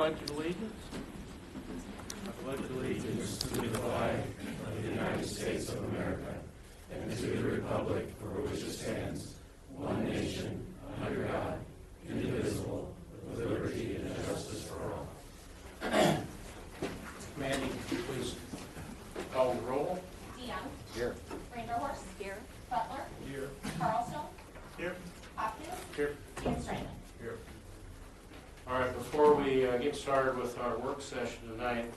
Pledge of allegiance. I pledge allegiance to the flag of the United States of America and to the republic for which it stands, one nation, under God, indivisible, with liberty and justice for all. Mandy, please call the roll. DeYoung. Here. Rangerhorst. Here. Butler. Here. Carlstone. Here. Hopkins. Here. And Strayman. Here. All right, before we get started with our work session tonight,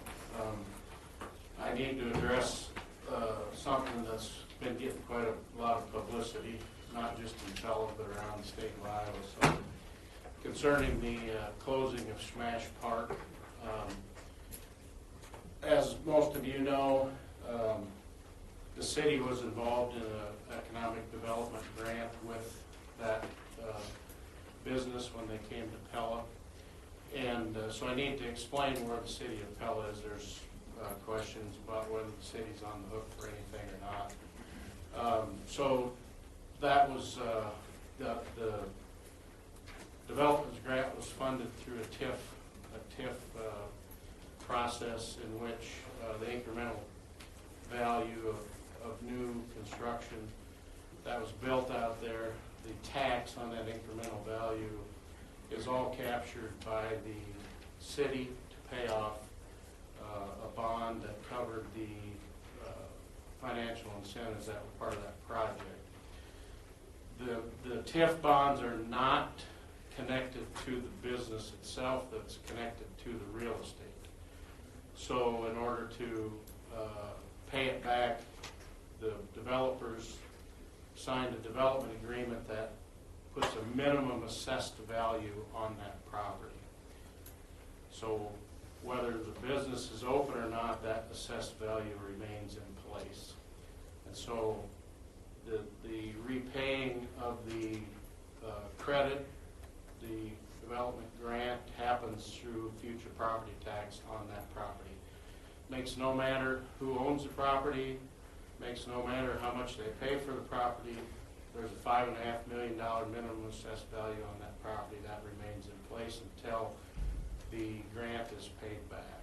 I need to address something that's been getting quite a lot of publicity, not just in Pella, but around the state of Iowa. So, concerning the closing of Smash Park. As most of you know, the city was involved in an economic development grant with that business when they came to Pella. And so I need to explain where the City of Pella is. There's questions about whether the city's on the hook for anything or not. So that was the development grant was funded through a TIF process in which the incremental value of new construction that was built out there, the tax on that incremental value is all captured by the city to pay off a bond that covered the financial incentives that were part of that project. The TIF bonds are not connected to the business itself, that's connected to the real estate. So in order to pay it back, the developers signed a development agreement that puts a minimum assessed value on that property. So whether the business is open or not, that assessed value remains in place. And so the repaying of the credit, the development grant, happens through future property tax on that property. Makes no matter who owns the property, makes no matter how much they pay for the property. There's a $5.5 million minimum assessed value on that property that remains in place until the grant is paid back.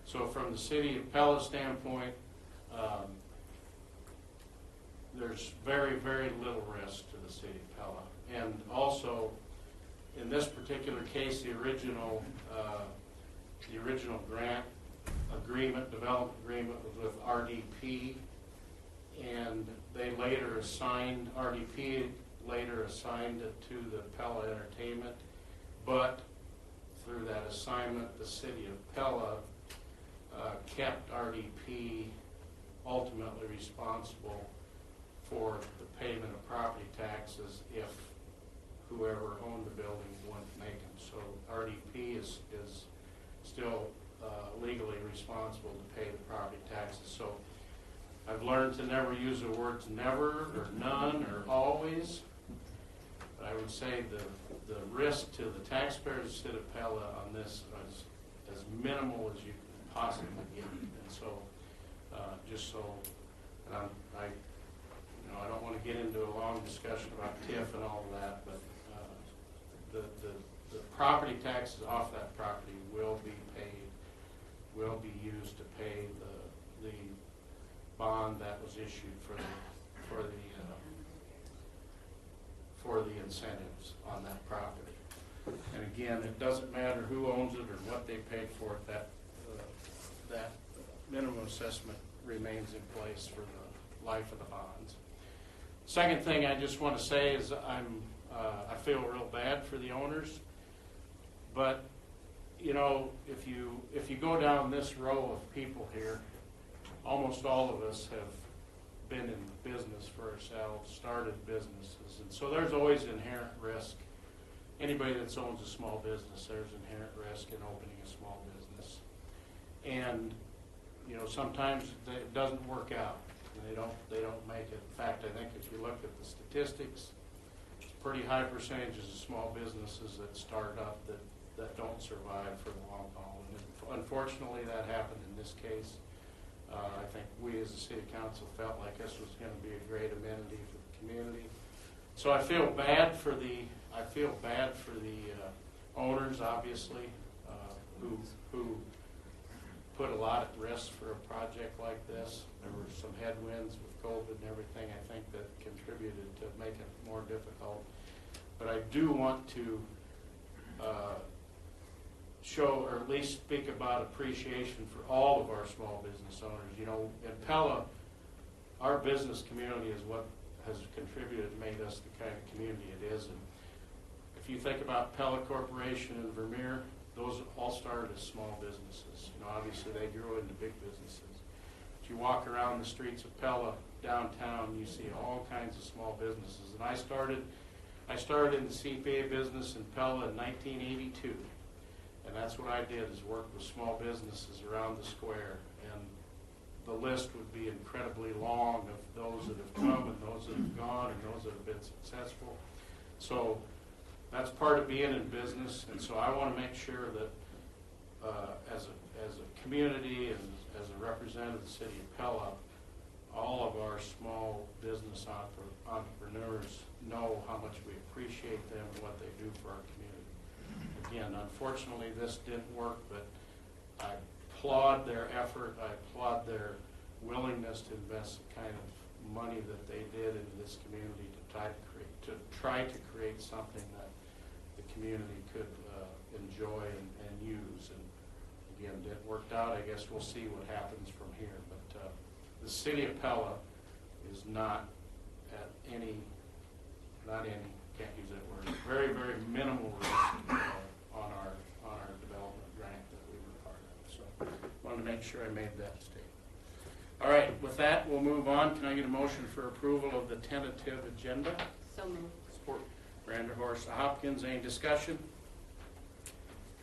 So from the City of Pella standpoint, there's very, very little risk to the City of Pella. And also, in this particular case, the original grant agreement, development agreement, was with RDP, and they later assigned, RDP later assigned it to the Pella Entertainment, but through that assignment, the City of Pella kept RDP ultimately responsible for the payment of property taxes if whoever owned the building wouldn't make them. So RDP is still legally responsible to pay the property taxes. So I've learned to never use the words never or none or always, but I would say the risk to the taxpayers of the City of Pella on this is as minimal as you can possibly get. And so, and I don't want to get into a long discussion about TIF and all of that, but the property taxes off that property will be paid, will be used to pay the bond that was issued for the incentives on that property. And again, it doesn't matter who owns it or what they paid for it. That minimum assessment remains in place for the life of the bonds. Second thing I just want to say is I feel real bad for the owners, but you know, if you go down this row of people here, almost all of us have been in business for ourselves, started businesses, and so there's always inherent risk. Anybody that owns a small business, there's inherent risk in opening a small business, and you know, sometimes it doesn't work out. They don't make it. In fact, I think if you look at the statistics, it's pretty high percentages of small businesses that start up that don't survive for the long haul. And unfortunately, that happened in this case. I think we as a city council felt like this was going to be a great amenity for the community. So I feel bad for the owners, obviously. who put a lot at risk for a project like this. There were some headwinds with COVID and everything, I think, that contributed to make it more difficult. But I do want to show, or at least speak about appreciation for all of our small business owners. You know, in Pella, our business community is what has contributed and made us the kind of community it is. And if you think about Pella Corporation and Vermeer, those all started as small businesses. You know, obviously they grew into big businesses. If you walk around the streets of Pella downtown, you see all kinds of small businesses. And I started in the CPA business in Pella in 1982. And that's what I did, is work with small businesses around the square. And the list would be incredibly long of those that have come and those that have gone and those that have been successful. So that's part of being in business. And so I want to make sure that as a community and as a representative of the city of Pella, all of our small business entrepreneurs know how much we appreciate them and what they do for our community. Again, unfortunately, this didn't work, but I applaud their effort. I applaud their willingness to invest the kind of money that they did into this community to try to create something that the community could enjoy and use. And again, it worked out. I guess we'll see what happens from here. But the city of Pella is not at any, can't use that word, very, very minimal risk on our development grant that we were part of. So I wanted to make sure I made that statement. All right, with that, we'll move on. Can I get a motion for approval of the tentative agenda? So moved. Support. Vanderhorst, Hopkins, any discussion?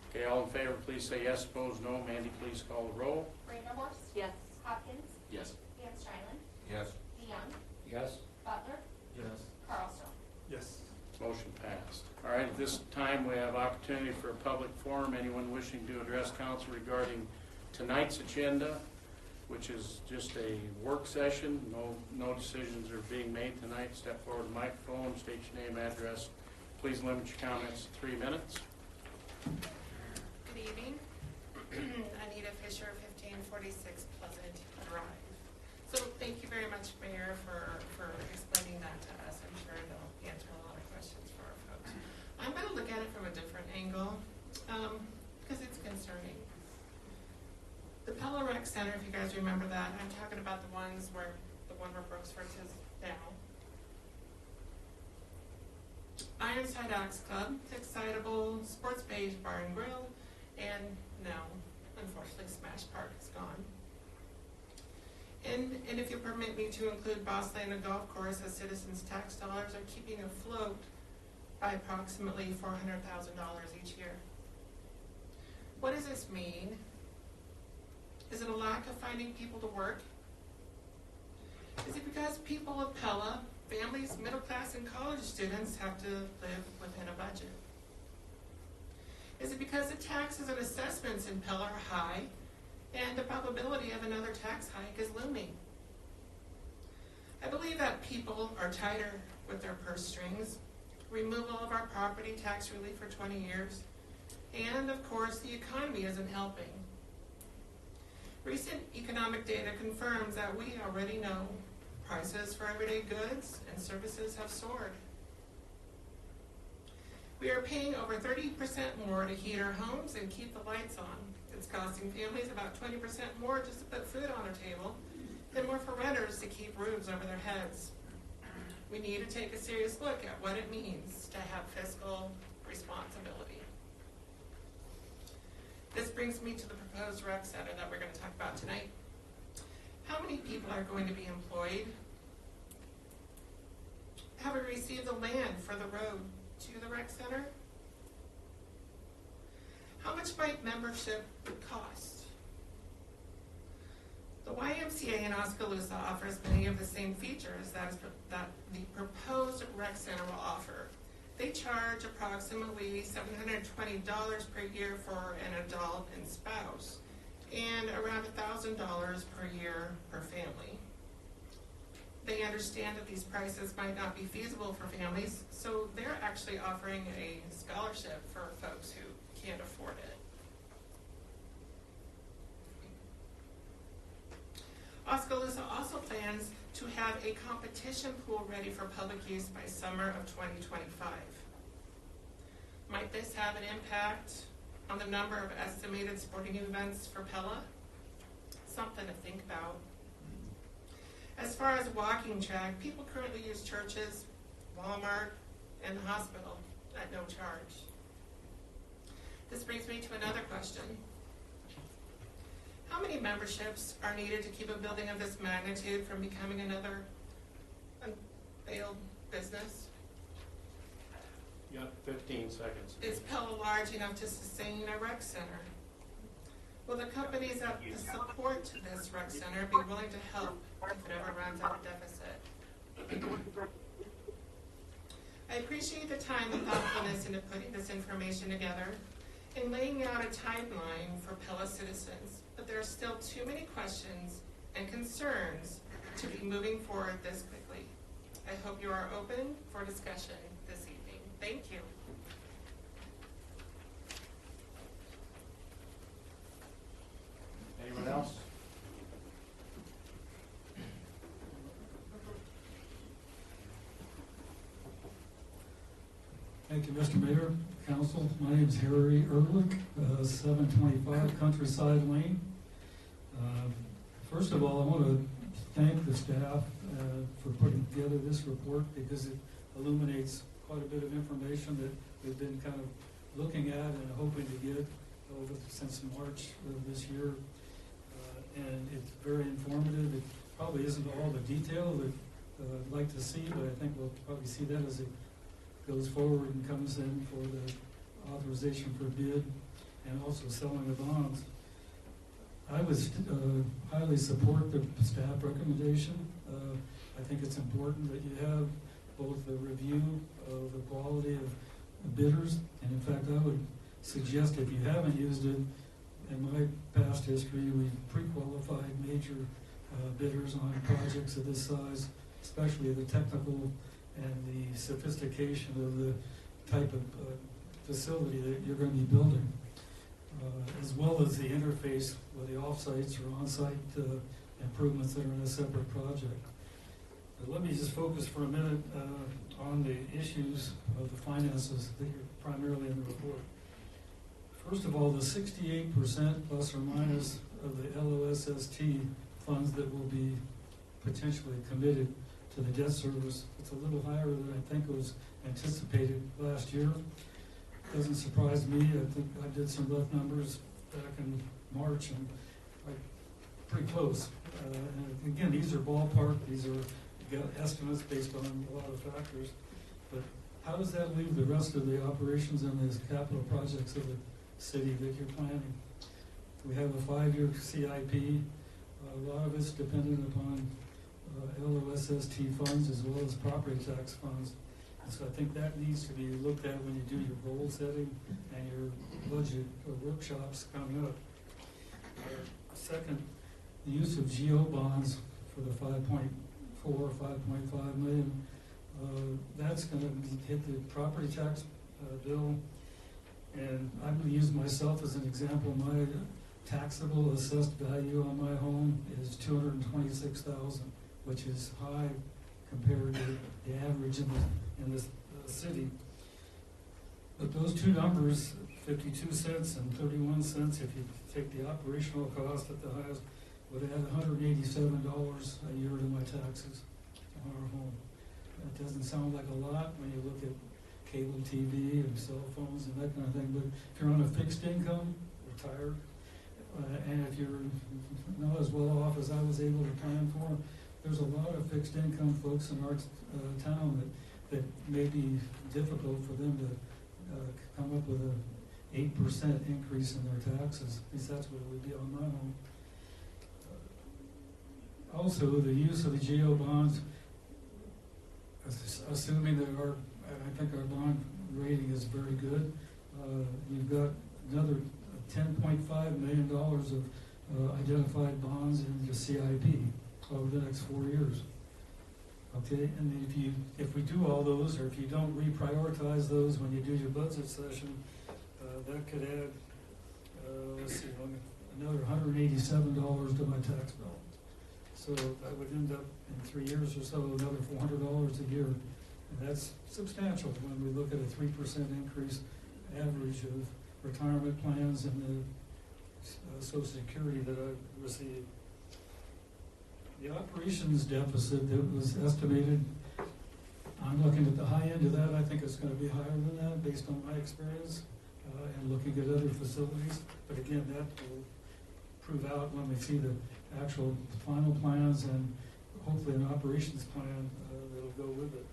Okay, all in favor, please say yes. Opposed, no. Mandy, please call the roll. Vanderhorst. Yes. Hopkins. Yes. Van Stuylen. Yes. DeYoung. Yes. Butler. Yes. Carlstone. Yes. Motion passed. All right, at this time we have opportunity for a public forum. Anyone wishing to address council regarding tonight's agenda, which is just a work session. No decisions are being made tonight. Step forward to the microphone, state your name, address. Please limit your comments to 3 minutes. Good evening. Anita Fisher, 1546 Pleasant Drive. So thank you very much, Mayor, for explaining that to us. I'm sure it'll answer a lot of questions for our folks. I'm going to look at it from a different angle because it's concerning. The Pella Rec Center, if you guys remember that, I'm talking about the one where Brooksford is now. Ironside Axe Club, Excitable, Sports Beige Bar and Grill, and now, unfortunately, Smash Park is gone. And if you permit me to include Boss Lane and Golf Course, as citizens' tax dollars are keeping afloat by approximately $400,000 each year. What does this mean? Is it a lack of finding people to work? Is it because people of Pella, families, middle class, and college students have to live within a budget? Is it because the taxes and assessments in Pella are high and the probability of another tax hike is looming? I believe that people are tighter with their purse strings, removal of our property tax relief for 20 years, and of course the economy isn't helping. Recent economic data confirms that we already know prices for everyday goods and services have soared. We are paying over 30% more to heat our homes and keep the lights on. It's costing families about 20% more just to put food on our table and more for renters to keep roofs over their heads. We need to take a serious look at what it means to have fiscal responsibility. This brings me to the proposed rec center that we're going to talk about tonight. How many people are going to be employed? Have we received the land for the road to the rec center? How much might membership cost? The YMCA in Oskaloosa offers many of the same features that the proposed rec center will offer. They charge approximately $720 per year for an adult and spouse, and around $1,000 per year per family. They understand that these prices might not be feasible for families, so they're actually offering a scholarship for folks who can't afford it. council plans to have a competition pool ready for public use by summer of 2025. Might this have an impact on the number of estimated sporting events for Pella? Something to think about. As far as walking track, people currently use churches, Walmart, and the hospital at no charge. This brings me to another question. How many memberships are needed to keep a building of this magnitude from becoming another failed business? You got 15 seconds. Is Pella large enough to sustain a rec center? Will the companies that support this rec center be willing to help if it ever runs out of deficit? I appreciate the time and thoughtfulness into putting this information together and laying out a timeline for Pella citizens, but there are still too many questions and concerns to be moving forward this quickly. I hope you are open for discussion this evening. Thank you. Anyone else? Thank you, Mr. Mayor, Council. My name is Harry Ehrlich, 725 Countryside Lane. First of all, I want to thank the staff for putting together this report because it illuminates quite a bit of information that we've been kind of looking at and hoping to get over since March of this year. And it's very informative. It probably isn't all the detail that I'd like to see, but I think we'll probably see that as it goes forward and comes in for the authorization for bid and also selling the bonds. I would highly support the staff recommendation. I think it's important that you have both the review of the quality of bidders, and in fact I would suggest if you haven't used it, in my past history we've pre-qualified major bidders on projects of this size, especially the technical and the sophistication of the type of facility that you're going to be building, as well as the interface with the off-sites or on-site improvements that are in a separate project. But let me just focus for a minute on the issues of the finances that are primarily in the report. First of all, the 68% plus or minus of the LOSST funds that will be potentially committed to the debt service, it's a little higher than I think was anticipated last year. Doesn't surprise me. I think I did some rough numbers back in March and pretty close. And again, these are ballpark, these are estimates based on a lot of factors. But how does that leave the rest of the operations and the capital projects of the city that you're planning? We have a 5-year CIP. A lot of it's dependent upon LOSST funds as well as property tax funds. And so I think that needs to be looked at when you do your goal setting and your budget workshops coming up. Second, the use of GO bonds for the 5.4, 5.5 million. That's going to hit the property tax bill. And I'm going to use myself as an example. My taxable assessed value on my home is $226,000, which is high compared to the average in the city. But those two numbers, 52 cents and 31 cents, if you take the operational cost at the highest, would add $187 a year to my taxes on our home. That doesn't sound like a lot when you look at cable TV and cell phones and that kind of thing, but if you're on a fixed income, retired, and if you're not as well off as I was able to plan for, there's a lot of fixed income folks in our town that may be difficult for them to come up with an 8% increase in their taxes. At least that's what it would be on my home. Also, the use of the GO bonds, assuming that I think our bond rating is very good, you've got another $10.5 million of identified bonds in the CIP over the next 4 years. Okay, and if we do all those, or if you don't reprioritize those when you do your budget session, that could add, let's see, another $187 to my tax bill. So that would end up in 3 years or so, another $400 a year. And that's substantial when we look at a 3% increase average of retirement plans and the Social Security that I received. The operations deficit that was estimated, I'm looking at the high end of that. I think it's going to be higher than that based on my experience and looking at other facilities. But again, that will prove out when we see the actual final plans and hopefully an operations plan that'll go with it.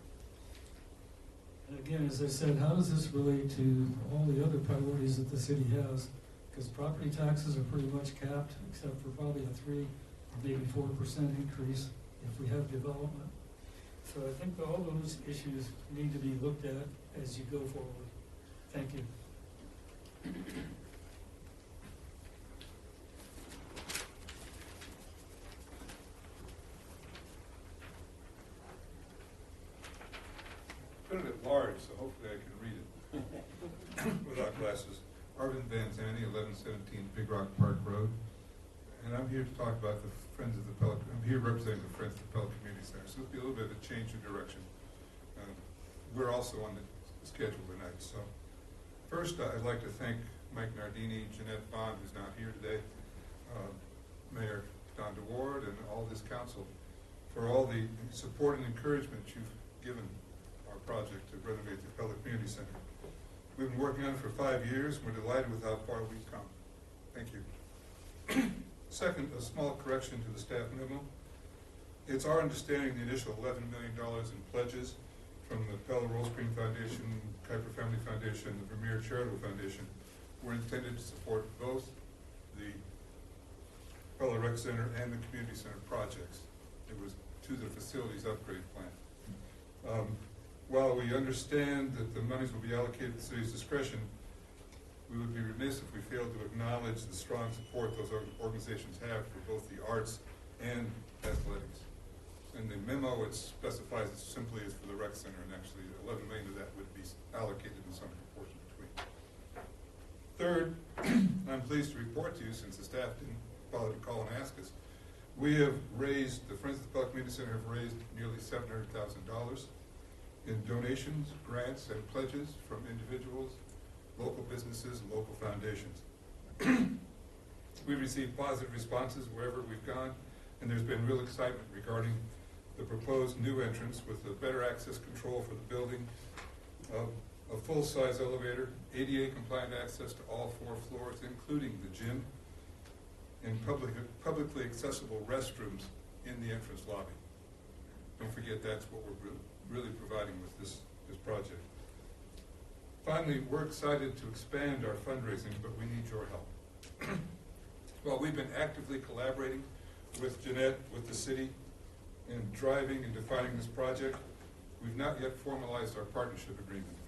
And again, as I said, how does this relate to all the other priorities that the city has? Because property taxes are pretty much capped, except for probably a 3 or maybe 4% increase if we have development. So I think all those issues need to be looked at as you go forward. Thank you. Put it large, so hopefully I can read it without glasses. Arvin Van Zanny, 1117 Big Rock Park Road. And I'm here to talk about the Friends of the Pella. I'm here representing the Friends of the Pella Community Center. So it'll be a little bit of a change of direction. We're also on the schedule tonight. So first, I'd like to thank Mike Nardini, Jeanette Bond, who's not here today, Mayor Don DeWard, and all this council for all the support and encouragement you've given our project to renovate the Pella Community Center. We've been working on it for 5 years. We're delighted with how far we've come. Thank you. Second, a small correction to the staff memo. It's our understanding the initial $11 million in pledges from the Pella Roll Spring Foundation, Kuiper Family Foundation, and the Vermeer Charitable Foundation were intended to support both the Pella Rec Center and the Community Center projects. It was to the facilities upgrade plan. While we understand that the monies will be allocated at the city's discretion, we would be remiss if we failed to acknowledge the strong support those organizations have for both the arts and athletics. In the memo, it specifies it simply as for the rec center, and actually $11 million of that would be allocated in some proportion between. Third, I'm pleased to report to you, since the staff didn't bother to call and ask us, we have raised, the Friends of the Pella Community Center have raised nearly $700,000 in donations, grants, and pledges from individuals, local businesses, and local foundations. We've received positive responses wherever we've gone, and there's been real excitement regarding the proposed new entrance with the better access control for the building, a full-size elevator, ADA compliant access to all 4 floors, including the gym, and publicly accessible restrooms in the entrance lobby. Don't forget, that's what we're really providing with this project. Finally, we're excited to expand our fundraising, but we need your help. Well, we've been actively collaborating with Jeanette, with the city, in driving and defining this project. We've not yet formalized our partnership agreement.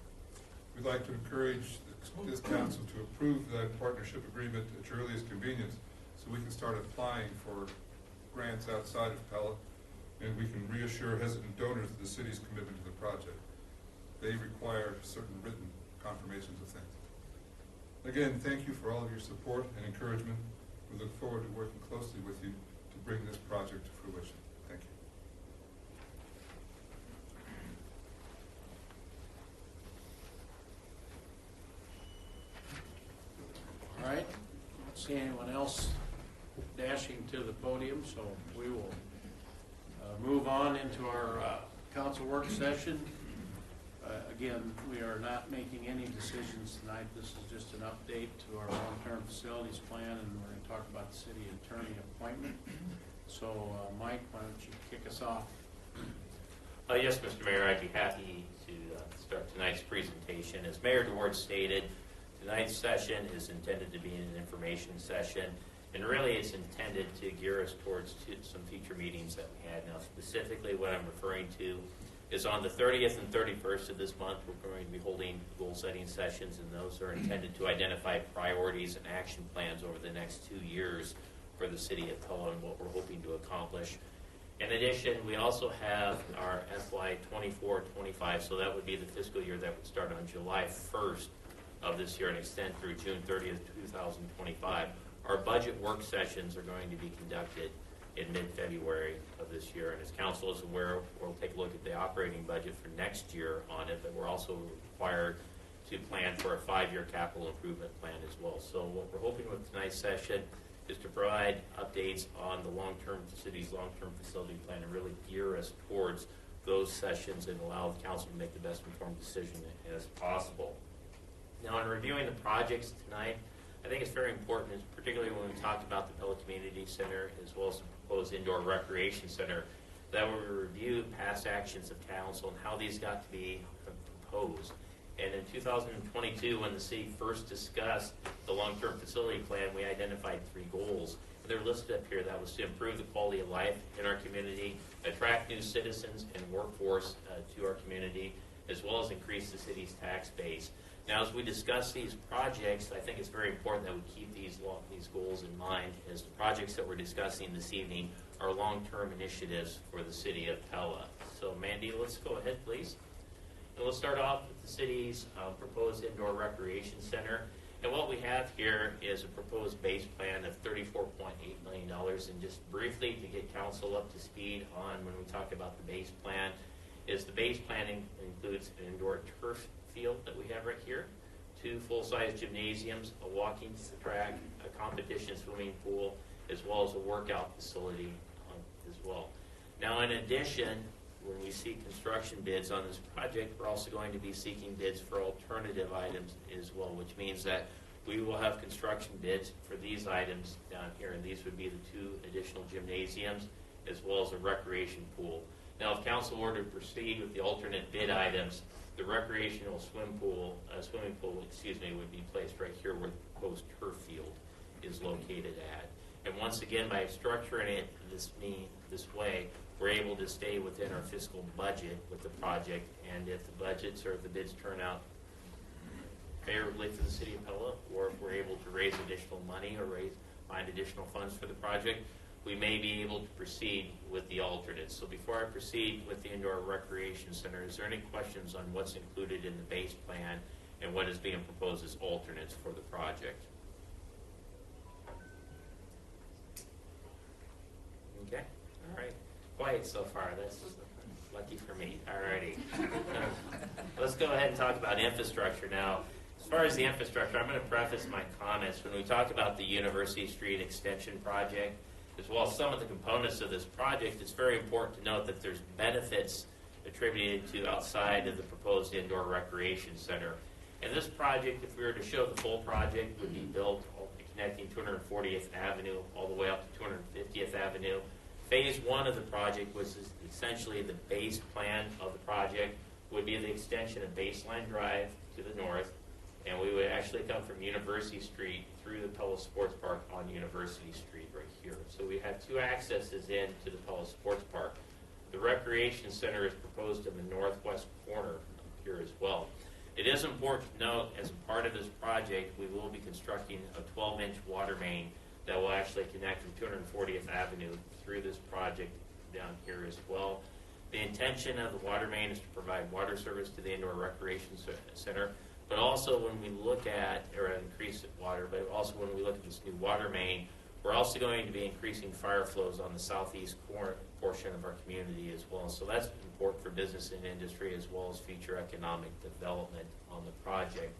We'd like to encourage this council to approve that partnership agreement at your earliest convenience so we can start applying for grants outside of Pella, and we can reassure hesitant donors of the city's commitment to the project. They require certain written confirmations of things. Again, thank you for all of your support and encouragement. We look forward to working closely with you to bring this project to fruition. Thank you. All right, I don't see anyone else dashing to the podium, so we will move on into our council work session. Again, we are not making any decisions tonight. This is just an update to our long-term facilities plan, and we're going to talk about the city attorney appointment. So, Mike, why don't you kick us off? Yes, Mr. Mayor, I'd be happy to start tonight's presentation. As Mayor DeWard stated, tonight's session is intended to be an information session, and really it's intended to gear us towards some future meetings that we had. Now, specifically what I'm referring to is on the 30th and 31st of this month, we're going to be holding goal-setting sessions, and those are intended to identify priorities and action plans over the next 2 years for the city of Pella and what we're hoping to accomplish. In addition, we also have our FY 24-25, so that would be the fiscal year that would start on July 1st of this year and extend through June 30th, 2025. Our budget work sessions are going to be conducted in mid-February of this year. And as council is aware, we'll take a look at the operating budget for next year on it, but we're also required to plan for a 5-year capital improvement plan as well. So what we're hoping with tonight's session is to provide updates on the city's long-term facility plan and really gear us towards those sessions and allow the council to make the best informed decision as possible. Now, in reviewing the projects tonight, I think it's very important, particularly when we talk about the Pella Community Center as well as the proposed indoor recreation center, that we review past actions of council and how these got to be proposed. And in 2022, when the city first discussed the long-term facility plan, we identified 3 goals. They're listed up here. That was to improve the quality of life in our community, attract new citizens and workforce to our community, as well as increase the city's tax base. Now, as we discuss these projects, I think it's very important that we keep these goals in mind, as the projects that we're discussing this evening are long-term initiatives for the city of Pella. So, Mandy, let's go ahead, please. And let's start off with the city's proposed indoor recreation center. And what we have here is a proposed base plan of $34.8 million. And just briefly to get council up to speed on when we talk about the base plan, is the base planning includes an indoor turf field that we have right here, 2 full-size gymnasiums, a walking track, a competition swimming pool, as well as a workout facility as well. Now, in addition, when we see construction bids on this project, we're also going to be seeking bids for alternative items as well, which means that we will have construction bids for these items down here, and these would be the 2 additional gymnasiums as well as a recreation pool. Now, if council were to proceed with the alternate bid items, the recreational swimming pool, would be placed right here where the proposed turf field is located at. And once again, by structuring it this way, we're able to stay within our fiscal budget with the project. And if the budgets or if the bids turn out favorably for the city of Pella, or if we're able to raise additional money or find additional funds for the project, we may be able to proceed with the alternates. So before I proceed with the indoor recreation center, is there any questions on what's included in the base plan and what is being proposed as alternates for the project? Okay, all right. Quiet so far. That's lucky for me. All righty. Let's go ahead and talk about infrastructure now. As far as the infrastructure, I'm going to preface my comments. When we talk about the University Street Extension project, as well as some of the components of this project, it's very important to note that there's benefits attributed to outside of the proposed indoor recreation center. And this project, if we were to show the full project, would be built connecting 240th Avenue all the way up to 250th Avenue. Phase 1 of the project was essentially the base plan of the project, would be the extension of Baseline Drive to the north, and we would actually come from University Street through the Pella Sports Park on University Street right here. So we have 2 accesses into the Pella Sports Park. The recreation center is proposed in the northwest corner here as well. It is important to note, as a part of this project, we will be constructing a 12-inch water main that will actually connect from 240th Avenue through this project down here as well. The intention of the water main is to provide water service to the indoor recreation center, but also when we look at, or increase water, but also when we look at this new water main, we're also going to be increasing fire flows on the southeast portion of our community as well. So that's important for business and industry as well as future economic development on the project.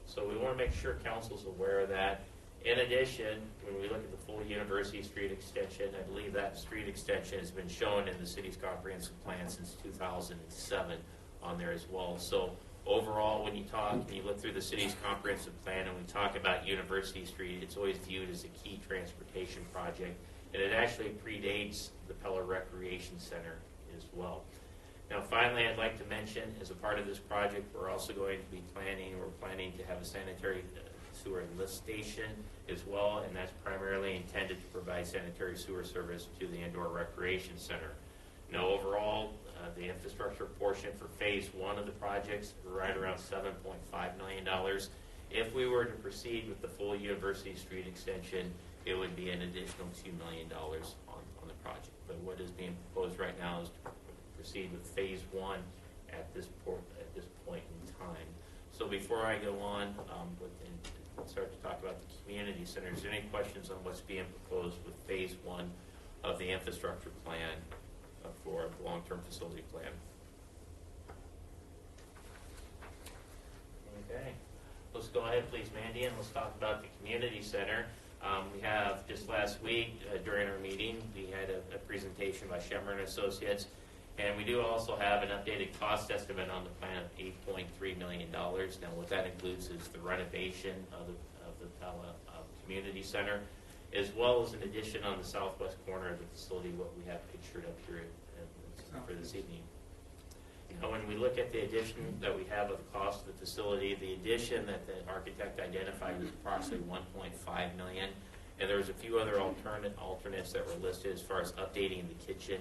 So we want to make sure council's aware of that. In addition, when we look at the full University Street extension, I believe that street extension has been shown in the city's comprehensive plan since 2007 on there as well. So overall, when you look through the city's comprehensive plan and we talk about University Street, it's always viewed as a key transportation project, and it actually predates the Pella Recreation Center as well. Now, finally, I'd like to mention, as a part of this project, we're also going to be planning to have a sanitary sewer lift station as well, and that's primarily intended to provide sanitary sewer service to the indoor recreation center. Now, overall, the infrastructure portion for phase 1 of the projects are right around $7.5 million. If we were to proceed with the full University Street extension, it would be an additional $2 million on the project. But what is being proposed right now is to proceed with phase 1 at this point in time. So before I go on and start to talk about the community center, is there any questions on what's being proposed with phase 1 of the infrastructure plan for the long-term facility plan. Okay, let's go ahead, please, Mandy, and let's talk about the community center. We have just last week during our meeting, we had a presentation by Shemmer and Associates, and we do also have an updated cost estimate on the plan of $8.3 million. Now, what that includes is the renovation of the Pella Community Center, as well as an addition on the southwest corner of the facility, what we have pictured up here for this evening. Now, when we look at the addition that we have of the cost of the facility, the addition that the architect identified was approximately $1.5 million, and there's a few other alternates that were listed as far as updating the kitchen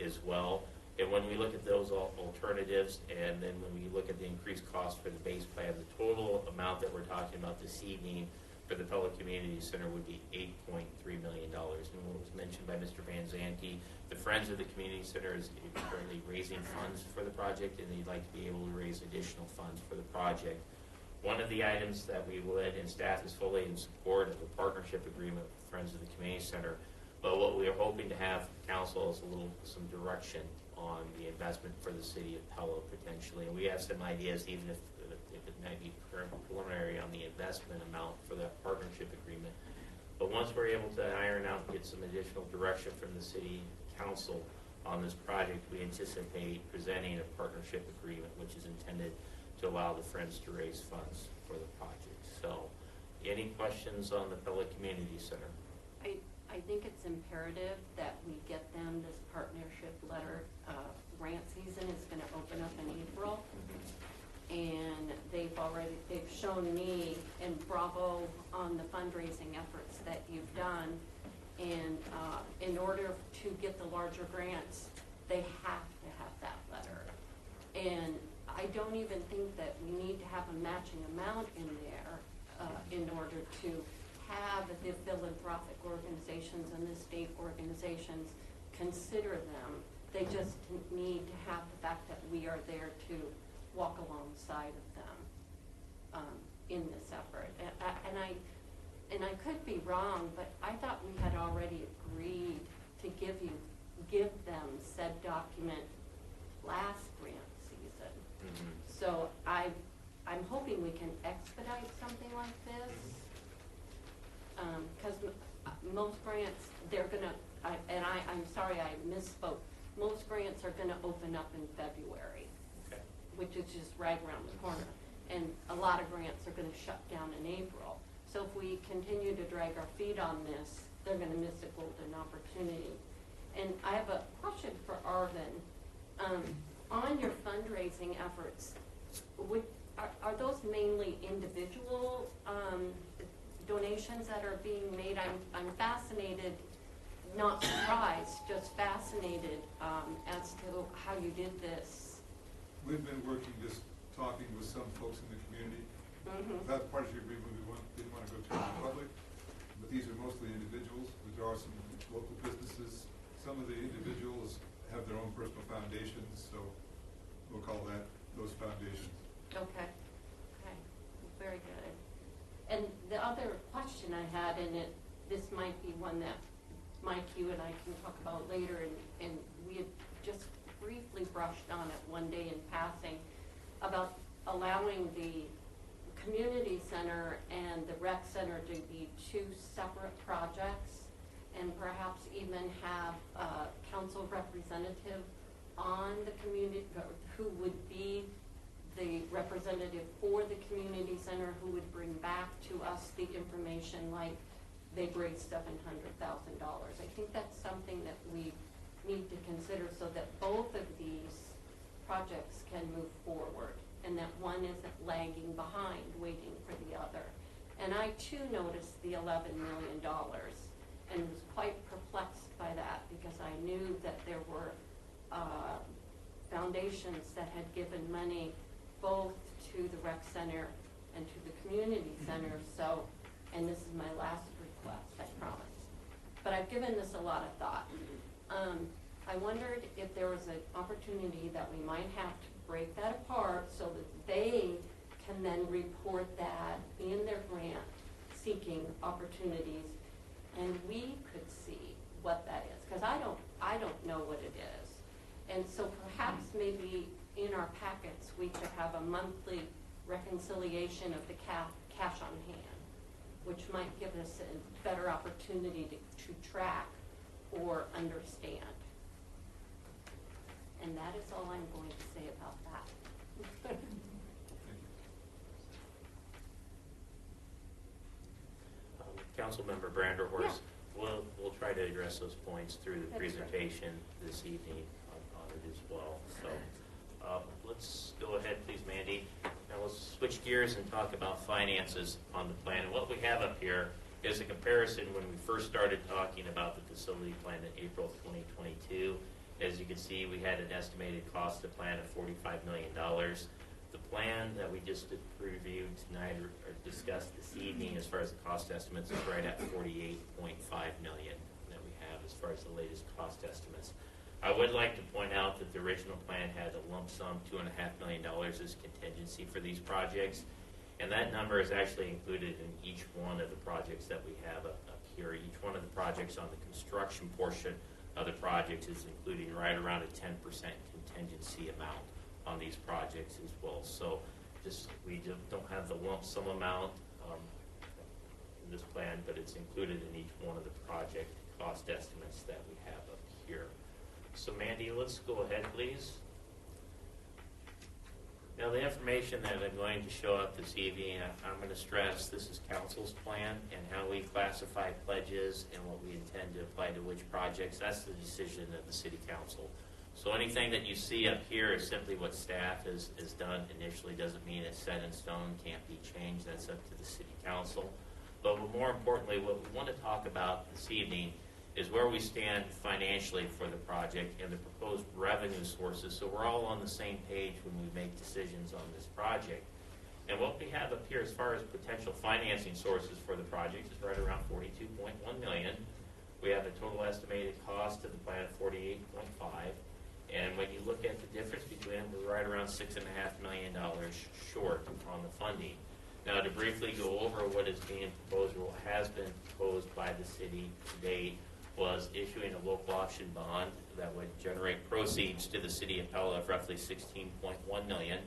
as well. And when we look at those alternatives, and then when we look at the increased cost for the base plan, the total amount that we're talking about this evening for the Pella Community Center would be $8.3 million. And what was mentioned by Mr. Van Zandt, the Friends of the Community Center is currently raising funds for the project, and they'd like to be able to raise additional funds for the project. One of the items that we would, and staff is fully in support of a partnership agreement with Friends of the Community Center, but what we are hoping to have from council is some direction on the investment for the city of Pella potentially. And we have some ideas, even if it might be preliminary on the investment amount for that partnership agreement. But once we're able to iron out and get some additional direction from the city council on this project, we anticipate presenting a partnership agreement which is intended to allow the Friends to raise funds for the project. So, any questions on the Pella Community Center? I think it's imperative that we get them this partnership letter. Grant season is going to open up in April, and they've shown me, and bravo on the fundraising efforts that you've done. And in order to get the larger grants, they have to have that letter. And I don't even think that we need to have a matching amount in there in order to have the philanthropic organizations and the state organizations consider them. They just need to have the fact that we are there to walk alongside of them in this effort. And I could be wrong, but I thought we had already agreed to give them said document last grant season. Mm-hmm. So I'm hoping we can expedite something like this. Because most grants, they're going to, I'm sorry I misspoke, most grants are going to open up in February, Okay. which is just right around the corner. And a lot of grants are going to shut down in April. So if we continue to drag our feet on this, they're going to miss a golden opportunity. And I have a question for Arvin. On your fundraising efforts, are those mainly individual donations that are being made? I'm fascinated, not surprised, just fascinated as to how you did this. We've been working, just talking with some folks in the community. Mm-hmm. Without the partnership agreement, didn't want to go to the public, but these are mostly individuals. There are some local businesses. Some of the individuals have their own personal foundations, so we'll call that those foundations. Okay. Okay. Very good. And the other question I had, and this might be one that Mike, you and I can talk about later, and we had just briefly brushed on it one day in passing about allowing the community center and the rec center to be two separate projects, and perhaps even have a council representative on the community who would be the representative for the community center, who would bring back to us the information like they've raised $700,000. I think that's something that we need to consider so that both of these projects can move forward and that one isn't lagging behind waiting for the other. And I too noticed the $11 million and was quite perplexed by that because I knew that there were foundations that had given money both to the rec center and to the community center. So, and this is my last request, I promise. But I've given this a lot of thought. I wondered if there was an opportunity that we might have to break that apart so that they can then report that in their grant seeking opportunities and we could see what that is. Because I don't know what it is. And so perhaps maybe in our packets, we could have a monthly reconciliation of the cash on hand, which might give us a better opportunity to track or understand. And that is all I'm going to say about that. Councilmember Branderhorst, we'll try to address those points through the That's presentation this evening on it as well. So let's go ahead, please, Mandy. Now let's switch gears and talk about finances on the plan. And what we have up here is a comparison when we first started talking about the facility plan in April of 2022. As you can see, we had an estimated cost of plan of $45 million. The plan that we just reviewed tonight or discussed this evening as far as the cost estimates is right at $48.5 million that we have as far as the latest cost estimates. I would like to point out that the original plan had a lump sum, $2.5 million as contingency for these projects. And that number is actually included in each one of the projects that we have up here. Each one of the projects on the construction portion of the project is including right around a 10% contingency amount on these projects as well. So we just don't have the lump sum amount in this plan, but it's included in each one of the project cost estimates that we have up here. So Mandy, let's go ahead, please. Now the information that I'm going to show up this evening, I'm going to stress this is council's plan, and how we classify pledges and what we intend to apply to which projects, that's the decision of the city council. So anything that you see up here is simply what staff has done initially. Doesn't mean it's set in stone, can't be changed. That's up to the city council. But more importantly, what we want to talk about this evening is where we stand financially for the project and the proposed revenue sources, so we're all on the same page when we make decisions on this project. And what we have up here as far as potential financing sources for the project is right around $42.1 million. We have a total estimated cost of the plan of $48.5 million. And when you look at the difference between them, we're right around $6.5 million short on the funding. Now, to briefly go over what is being proposed, or what has been proposed by the city to date, was issuing a local option bond that would generate proceeds to the City of Pella of roughly $16.1 million.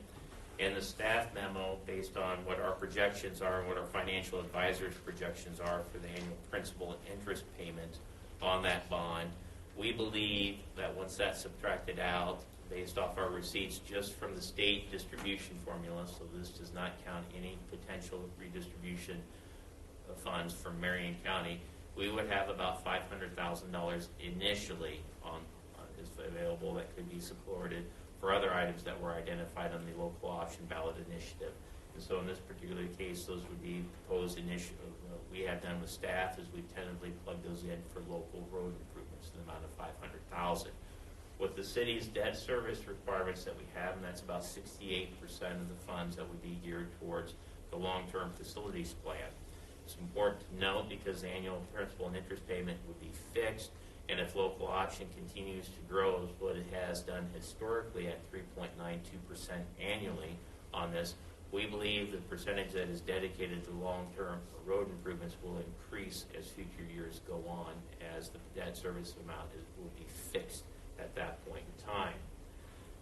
And the staff memo, based on what our projections are and what our financial advisors' projections are for the annual principal and interest payment on that bond, we believe that once that's subtracted out, based off our receipts just from the state distribution formula, so this does not count any potential redistribution of funds from Marion County, we would have about $500,000 initially is available that could be supported for other items that were identified on the local option ballot initiative. And so in this particular case, those would be proposed initiative we have done with staff is we tentatively plug those in for local road improvements in the amount of $500,000. With the city's debt service requirements that we have, and that's about 68% of the funds that would be geared towards the long-term facilities plan. It's important to note because the annual principal and interest payment would be fixed, and if local option continues to grow as what it has done historically at 3.92% annually on this, we believe the percentage that is dedicated to long-term road improvements will increase as future years go on, as the debt service amount will be fixed at that point in time.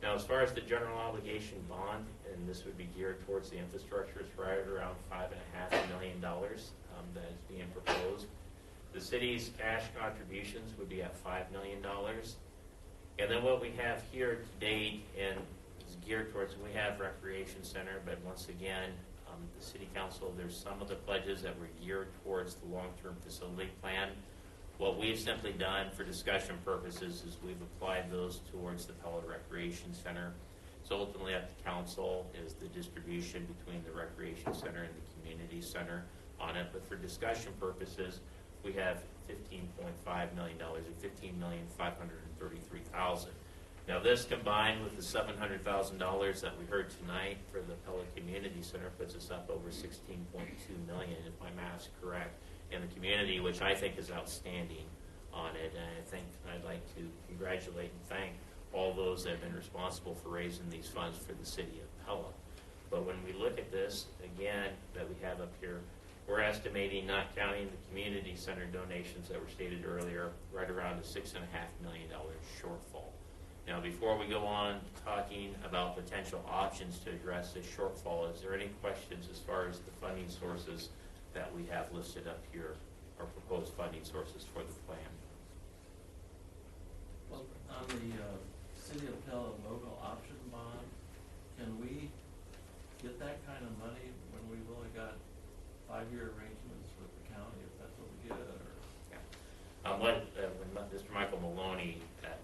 Now, as far as the general obligation bond, and this would be geared towards the infrastructure, it's right around $5.5 million that is being proposed. The city's cash contributions would be at $5 million. And then what we have here to date, and is geared towards, we have recreation center, but once again, the city council, there's some of the pledges that were geared towards the long-term facility plan. What we've simply done for discussion purposes is we've applied those towards the Pella Recreation Center. So ultimately at the council is the distribution between the recreation center and the community center on it. But for discussion purposes, we have $15.5 million, or $15,533,000. Now this combined with the $700,000 that we heard tonight for the Pella Community Center puts us up over $16.2 million, if my math's correct, in the community, which I think is outstanding on it. And I think I'd like to congratulate and thank all those that have been responsible for raising these funds for the city of Pella. But when we look at this, again, that we have up here, We're estimating, not counting the community center donations that were stated earlier, right around a $6.5 million shortfall. Now, before we go on talking about potential options to address this shortfall, is there any questions as far as the funding sources that we have listed up here, or proposed funding sources for the plan? Well, on the City of Pella local option bond, can we get that kind of money when we've only got 5-year arrangements with the county, if that's what we get, or? When Mr. Michael Maloney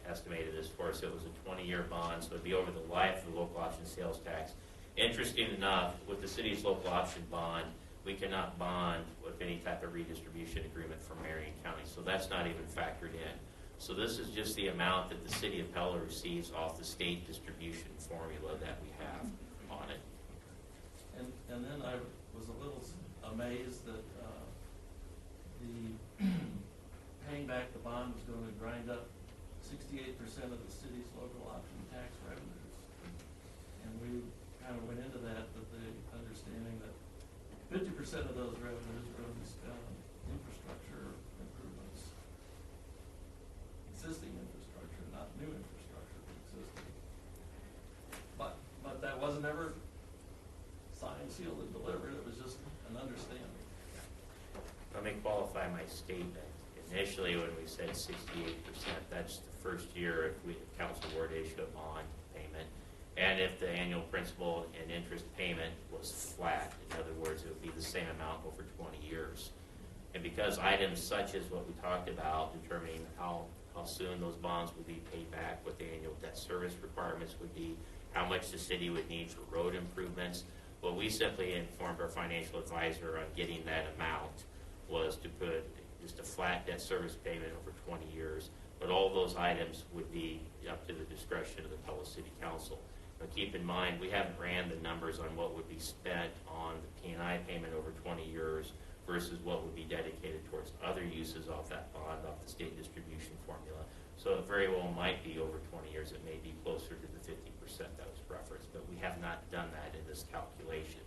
estimated this for us, it was a 20-year bond, so it would be over the life of the local option sales tax. Interesting enough, with the city's local option bond, we cannot bond with any type of redistribution agreement from Marion County, so that's not even factored in. So this is just the amount that the City of Pella receives off the state distribution formula that we have on it. And then I was a little amazed that the paying back the bond was going to grind up 68% of the city's local option tax revenues. And we kind of went into that with the understanding that 50% of those revenues are going to be spent on infrastructure improvements. Existing infrastructure, not new infrastructure, but existing. But that wasn't ever signed, sealed, and delivered. It was just an understanding. Let me qualify my statement. Initially, when we said 68%, that's the first year if council were to issue a bond payment, and if the annual principal and interest payment was flat. In other words, it would be the same amount over 20 years. And because items such as what we talked about, determining how soon those bonds would be paid back, what the annual debt service requirements would be, how much the city would need for road improvements, well, we simply informed our financial advisor on getting that amount was to put just a flat debt service payment over 20 years, but all those items would be up to the discretion of the Pella City Council. Now keep in mind, we haven't ran the numbers on what would be spent on the P&I payment over 20 years versus what would be dedicated towards other uses of that bond, off the state distribution formula. So it very well might be over 20 years. It may be closer to the 50% that was referenced, but we have not done that in this calculation.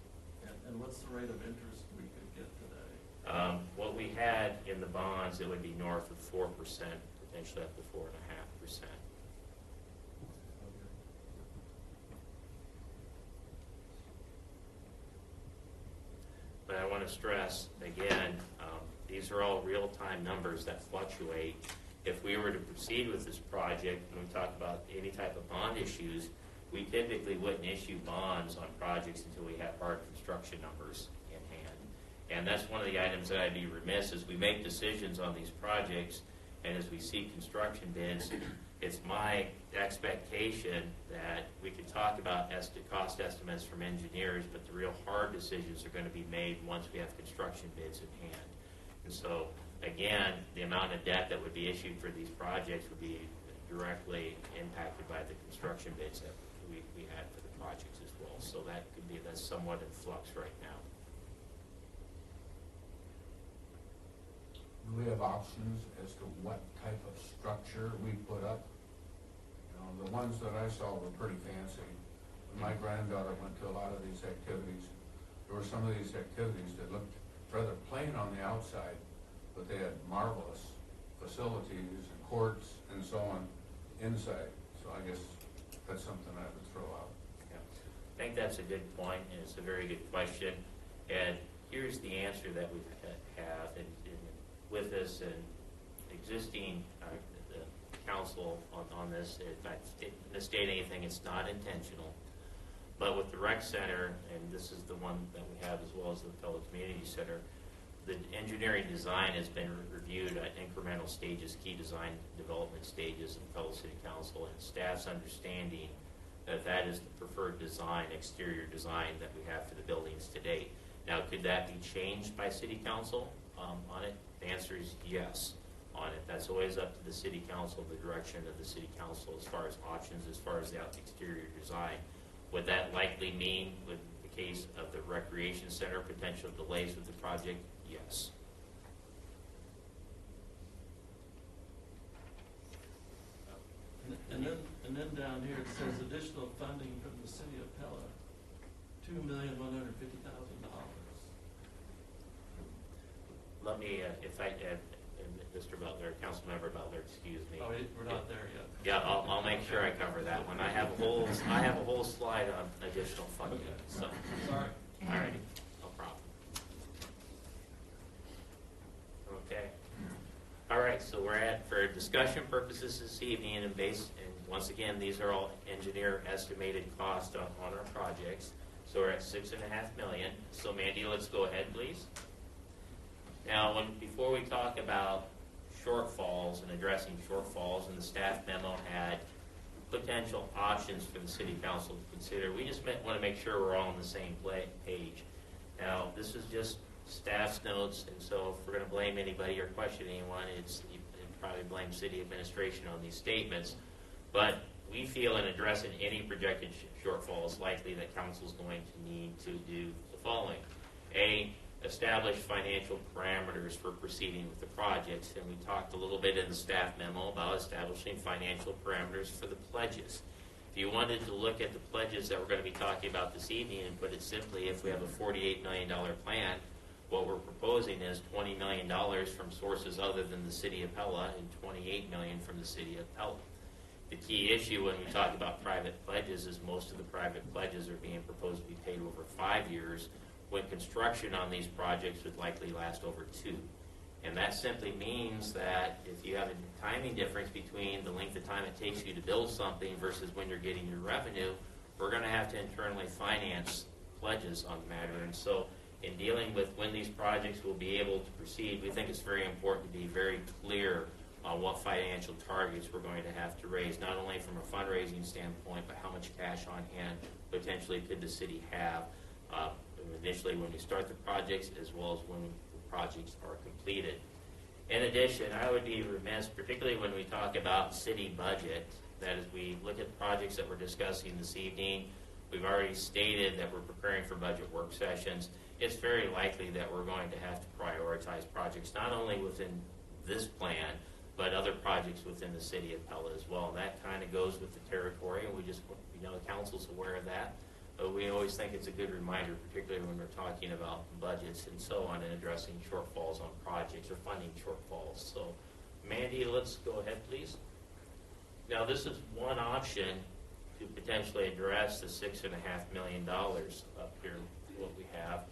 And what's the rate of interest we could get today? What we had in the bonds, it would be north of 4%, potentially up to 4.5%. But I want to stress, again, these are all real-time numbers that fluctuate. If we were to proceed with this project, and we talk about any type of bond issues, we typically wouldn't issue bonds on projects until we have hard construction numbers in hand. And that's one of the items that I'd be remiss as we make decisions on these projects and as we see construction bids. It's my expectation that we could talk about cost estimates from engineers, but the real hard decisions are going to be made once we have construction bids in hand. And so, again, the amount of debt that would be issued for these projects would be directly impacted by the construction bids that we had for the projects as well. So that's somewhat in flux right now. Do we have options as to what type of structure we put up? You know, the ones that I saw were pretty fancy. When my granddaughter went to a lot of these activities, there were some of these activities that looked rather plain on the outside, but they had marvelous facilities and courts and so on inside. So I guess that's something I would throw out. Yeah. I think that's a good point, and it's a very good question. And here's the answer that we have with us and existing the council on this. If I misstate anything, it's not intentional. But with the rec center, and this is the one that we have as well as the Pella Community Center, the engineering design has been reviewed at incremental stages, key design development stages of Pella City Council, and staff's understanding that that is the preferred design, exterior design that we have for the buildings to date. Now, could that be changed by City Council on it? The answer is yes on it. That's always up to the City Council, the direction of the City Council as far as options, as far as the exterior design. Would that likely mean, with the case of the recreation center, potential delays with the project? Yes. And then down here it says additional funding from the City of Pella, $2,150,000. let me, if I, Mr. Butler, Councilmember Butler, excuse me. Oh, we're not there yet. Yeah, I'll make sure I cover that one. I have a whole slide on additional funding, so. Sorry. All righty, no problem. Okay. All right, so we're at, for discussion purposes this evening, and once again, these are all engineer estimated cost on our projects. So we're at $6.5 million. So Mandy, let's go ahead, please. Now, before we talk about shortfalls and addressing shortfalls, and the staff memo had potential options for the city council to consider, we just want to make sure we're all on the same page. Now, this is just staff's notes, and so if we're going to blame anybody or question anyone, you'd probably blame city administration on these statements. But we feel in addressing any projected shortfall, it's likely that council is going to need to do the following. A, establish financial parameters for proceeding with the projects, and we talked a little bit in the staff memo about establishing financial parameters for the pledges. If you wanted to look at the pledges that we're going to be talking about this evening and put it simply, if we have a $48 million plan, what we're proposing is $20 million from sources other than the City of Pella and $28 million from the City of Pella. The key issue when we talk about private pledges is most of the private pledges are being proposed to be paid over 5 years, when construction on these projects would likely last over 2. And that simply means that if you have a timing difference between the length of time it takes you to build something versus when you're getting your revenue, we're going to have to internally finance pledges on the matter. And so in dealing with when these projects will be able to proceed, we think it's very important to be very clear on what financial targets we're going to have to raise, not only from a fundraising standpoint, but how much cash on hand potentially could the city have initially when we start the projects, as well as when the projects are completed. In addition, I would be remiss, particularly when we talk about city budget, that as we look at the projects that we're discussing this evening, we've already stated that we're preparing for budget work sessions. It's very likely that we're going to have to prioritize projects, not only within this plan, but other projects within the City of Pella as well. And that kind of goes with the territory, and the council's aware of that. But we always think it's a good reminder, particularly when we're talking about budgets and so on, and addressing shortfalls on projects or funding shortfalls. So, Mandy, let's go ahead, please. Now, this is one option to potentially address the $6.5 million up here, what we have.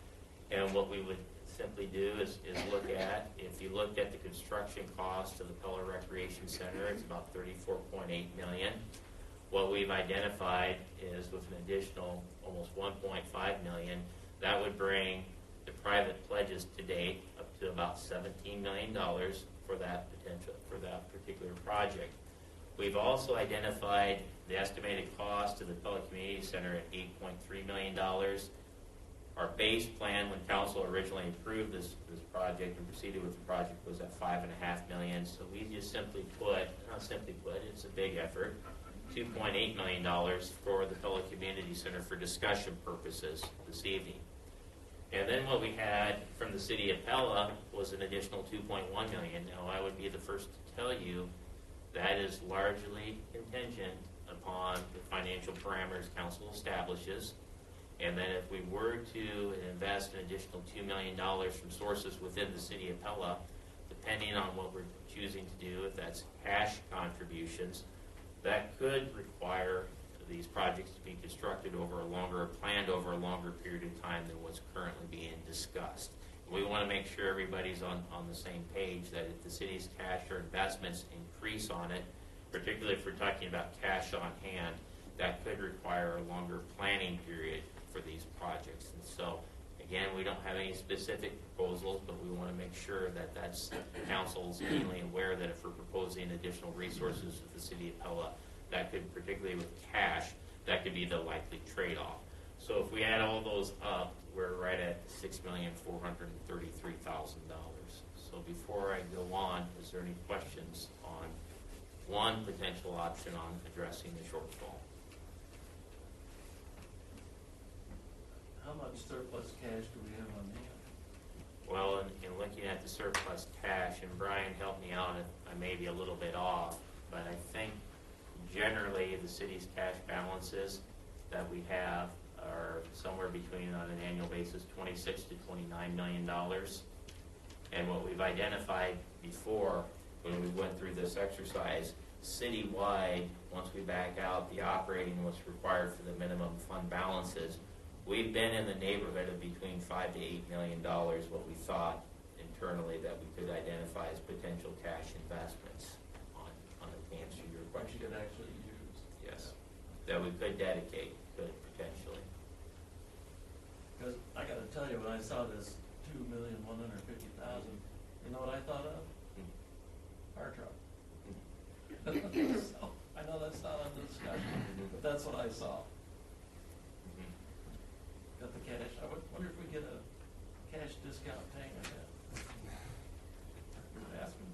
And what we would simply do is look at, if you looked at the construction cost of the Pella Recreation Center, it's about $34.8 million. What we've identified is with an additional almost $1.5 million, that would bring the private pledges to date up to about $17 million for that particular project. We've also identified the estimated cost to the Pella Community Center at $8.3 million. Our base plan when council originally approved this project and proceeded with the project was at $5.5 million. So we just it's a big effort, $2.8 million for the Pella Community Center for discussion purposes this evening. And then what we had from the City of Pella was an additional $2.1 million. Now, I would be the first to tell you that is largely contingent upon the financial parameters council establishes. And then if we were to invest an additional $2 million from sources within the City of Pella, depending on what we're choosing to do, if that's cash contributions, that could require these projects to be constructed planned over a longer period of time than what's currently being discussed. We want to make sure everybody's on the same page, that if the city's cash or investments increase on it, particularly if we're talking about cash on hand, that could require a longer planning period for these projects. And so, again, we don't have any specific proposals, but we want to make sure that the council's keenly aware that if we're proposing additional resources to the City of Pella, that could, particularly with cash, that could be the likely trade-off. So if we add all those up, we're right at $6,433,000. So before I go on, is there any questions on one potential option on addressing the shortfall? How much surplus cash do we have on hand? Well, in looking at the surplus cash, and Brian helped me out if I may be a little bit off, but I think generally the city's cash balances that we have are somewhere between, on an annual basis, $26 to $29 million. And what we've identified before, when we went through this exercise, citywide, once we back out the operating, what's required for the minimum fund balances, we've been in the neighborhood of between $5 to $8 million, what we thought internally that we could identify as potential cash investments on to answer your What you question. could actually use. Yes, that we could dedicate, could potentially. Because I gotta tell you, when I saw this $2,150,000, you know what I thought of? Fire truck. So, I know that's not on the discussion, but that's what I saw. Got the cash. I wonder if we get a cash discount paying ahead. Asking.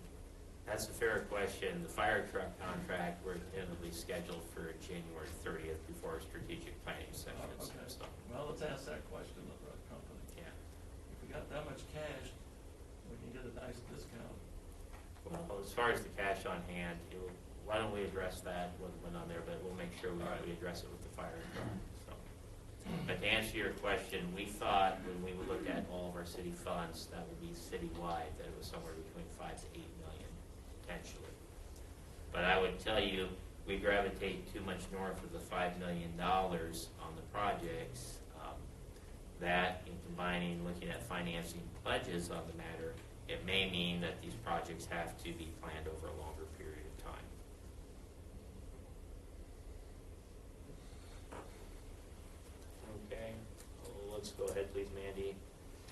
That's a fair question. The fire truck contract, we're tentatively scheduled for January 30th before our strategic planning session. Okay. So, Well, let's ask that question of the company. yeah. If we got that much cash, we can get a nice discount. Well, as far as the cash on hand, why don't we address that? Wasn't on there, but we'll make sure we address it with the fire truck. So, but to answer your question, we thought when we would look at all of our city funds, that would be citywide, that it was somewhere between 5 to 8 million potentially. But I would tell you, we gravitate too much north of the $5 million on the projects. That, in combining, looking at financing pledges on the matter, it may mean that these projects have to be planned over a longer period of time. Okay, let's go ahead, please, Mandy.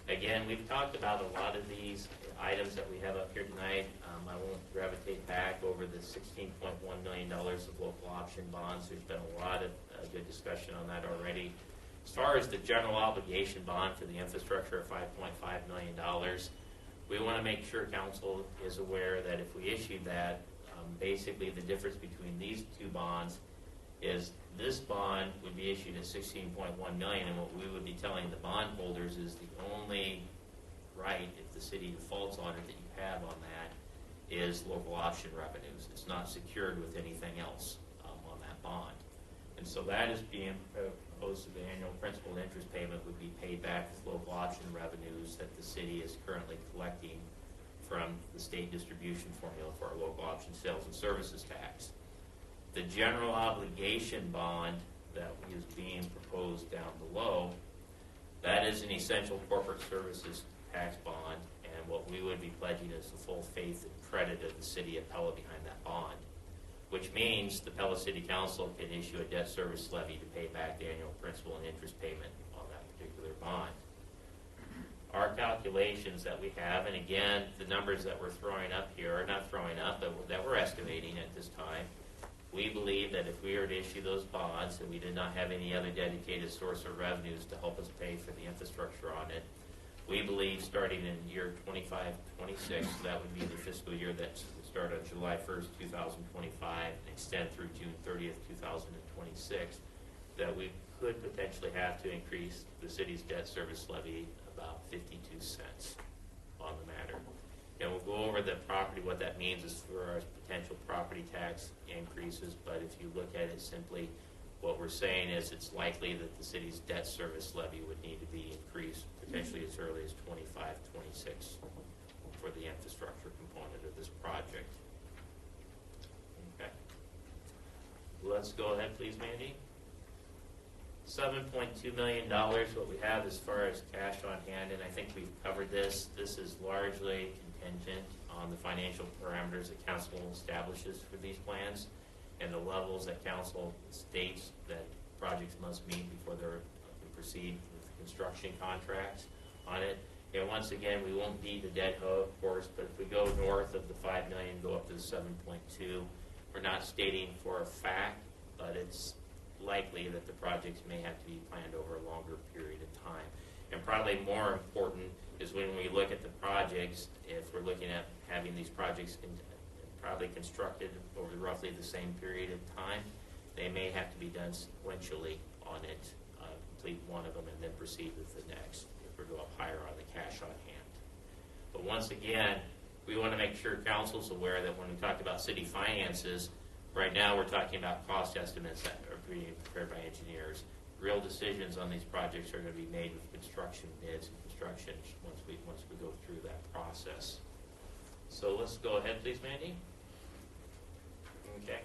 Again, we've talked about a lot of these items that we have up here tonight. I won't gravitate back over the $16.1 million of local option bonds. There's been a lot of good discussion on that already. As far as the general obligation bond for the infrastructure of $5.5 million, we want to make sure council is aware that if we issued that, basically the difference between these two bonds is this bond would be issued at $16.1 million, and what we would be telling the bondholders is the only right, if the city defaults on it, that you have on that is local option revenues. It's not secured with anything else on that bond. And so that is being proposed to the annual principal and interest payment would be paid back with local option revenues that the city is currently collecting from the state distribution formula for our local option sales and services tax. The general obligation bond that is being proposed down below, that is an essential corporate services tax bond, and what we would be pledging is the full faith and credit of the City of Pella behind that bond, which means the Pella City Council can issue a debt service levy to pay back the annual principal and interest payment on that particular bond. Our calculations that we have, and again, the numbers that we're throwing up here, are not throwing up, but that we're estimating at this time, we believe that if we were to issue those bonds and we did not have any other dedicated source of revenues to help us pay for the infrastructure on it, we believe starting in year 25-26, that would be the fiscal year that would start on July 1st, 2025, and extend through June 30th, 2026, that we could potentially have to increase the city's debt service levy about 52 cents on the matter. And we'll go over the property, what that means as far as potential property tax increases, but if you look at it simply, what we're saying is it's likely that the city's debt service levy would need to be increased potentially as early as 25-26 for the infrastructure component of this project. Okay. Let's go ahead, please, Mandy. $7.2 million, what we have as far as cash on hand, and I think we've covered this. This is largely contingent on the financial parameters that council establishes for these plans and the levels that council states that projects must meet before they can proceed with construction contracts on it. And once again, we won't beat the dead hoe, of course, but if we go north of the $5 million, go up to the 7.2, we're not stating for a fact, but it's likely that the projects may have to be planned over a longer period of time. And probably more important is when we look at the projects, if we're looking at having these projects probably constructed over roughly the same period of time, they may have to be done sequentially on it, complete one of them and then proceed with the next if we go up higher on the cash on hand. But once again, we want to make sure council's aware that when we talk about city finances, right now we're talking about cost estimates that are being prepared by engineers. Real decisions on these projects are going to be made with construction bids and construction once we go through that process. So let's go ahead, please, Mandy. Okay.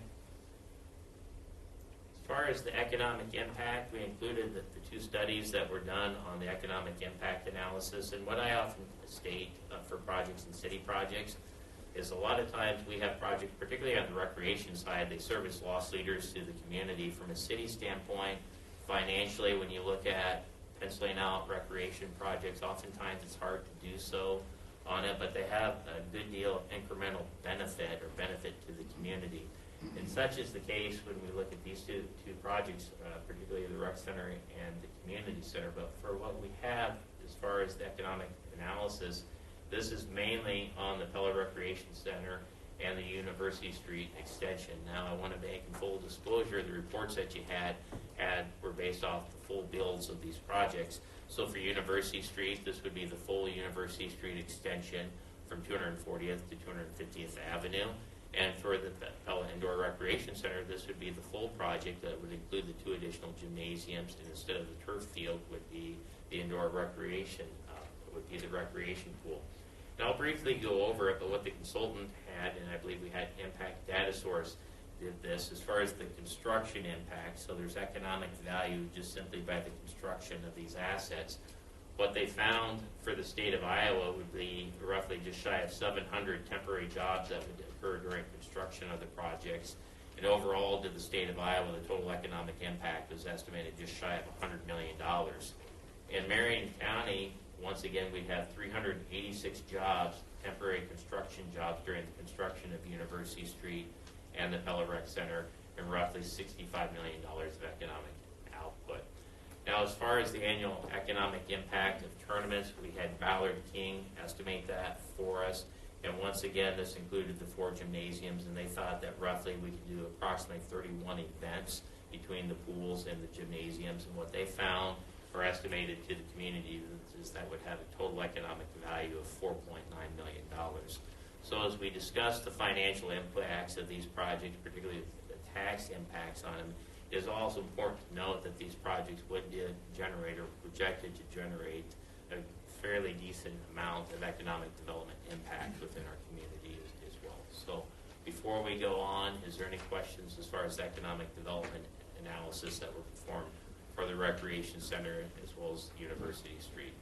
As far as the economic impact, we included the two studies that were done on the economic impact analysis. And what I often state for projects and city projects is a lot of times we have projects, particularly on the recreation side, they serve as loss leaders to the community. From a city standpoint, financially, when you look at penciling out recreation projects, oftentimes it's hard to do so on it, but they have a good deal of incremental benefit to the community. And such is the case when we look at these two projects, particularly the rec center and the community center. But for what we have as far as the economic analysis, this is mainly on the Pella Recreation Center and the University Street extension. Now, I want to make in full disclosure, the reports that you had were based off the full bills of these projects. So for University Street, this would be the full University Street extension from 240th to 250th Avenue. And for the Pella Indoor Recreation Center, this would be the full project that would include the 2 additional gymnasiums, and instead of the turf field would be the indoor recreation, would be the recreation pool. Now, I'll briefly go over it, but what the consultant had, and I believe we had Impact Data Source did this, as far as the construction impact, so there's economic value just simply by the construction of these assets. What they found for the state of Iowa would be roughly just shy of 700 temporary jobs that would occur during construction of the projects. And overall, to the state of Iowa, the total economic impact was estimated just shy of $100 million. In Marion County, once again, we have 386 jobs, temporary construction jobs during the construction of University Street and the Pella Rec Center, and roughly $65 million of economic output. Now, as far as the annual economic impact of tournaments, we had Ballard King estimate that for us. And once again, this included the 4 gymnasiums, and they thought that roughly we could do approximately 31 events between the pools and the gymnasiums. And what they found or estimated to the community is that would have a total economic value of $4.9 million. So as we discuss the financial impacts of these projects, particularly the tax impacts on them, it is also important to note that these projects would generate or projected to generate a fairly decent amount of economic development impact within our community as well. So before we go on, is there any questions as far as economic development analysis that were performed for the Recreation Center as well as University Street?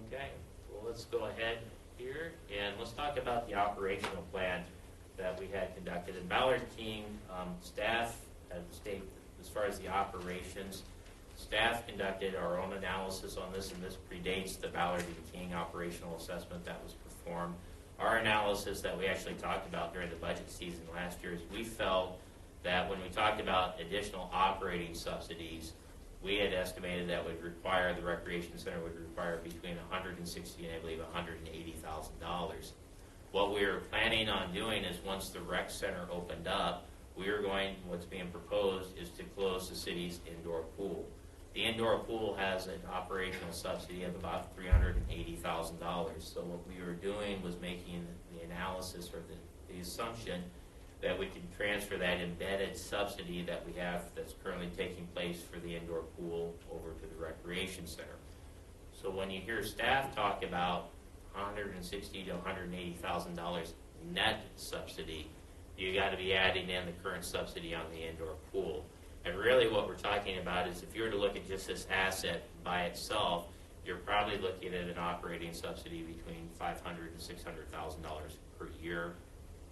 Okay, well, let's go ahead here and let's talk about the operational plan that we had conducted. And Ballard King staff at the state, as far as the operations, staff conducted our own analysis on this, and this predates the Ballard and King operational assessment that was performed. Our analysis that we actually talked about during the budget season last year is we felt that when we talked about additional operating subsidies, we had estimated that would require, the recreation center would require between $160,000 and I believe $180,000. What we were planning on doing is once the rec center opened up, what's being proposed is to close the city's indoor pool. The indoor pool has an operational subsidy of about $380,000. So what we were doing was making the analysis or the assumption that we can transfer that embedded subsidy that we have that's currently taking place for the indoor pool over to the recreation center. So when you hear staff talk about $160,000 to $180,000 net subsidy, you got to be adding in the current subsidy on the indoor pool. And really what we're talking about is if you were to look at just this asset by itself, you're probably looking at an operating subsidy between $500,000 to $600,000 per year.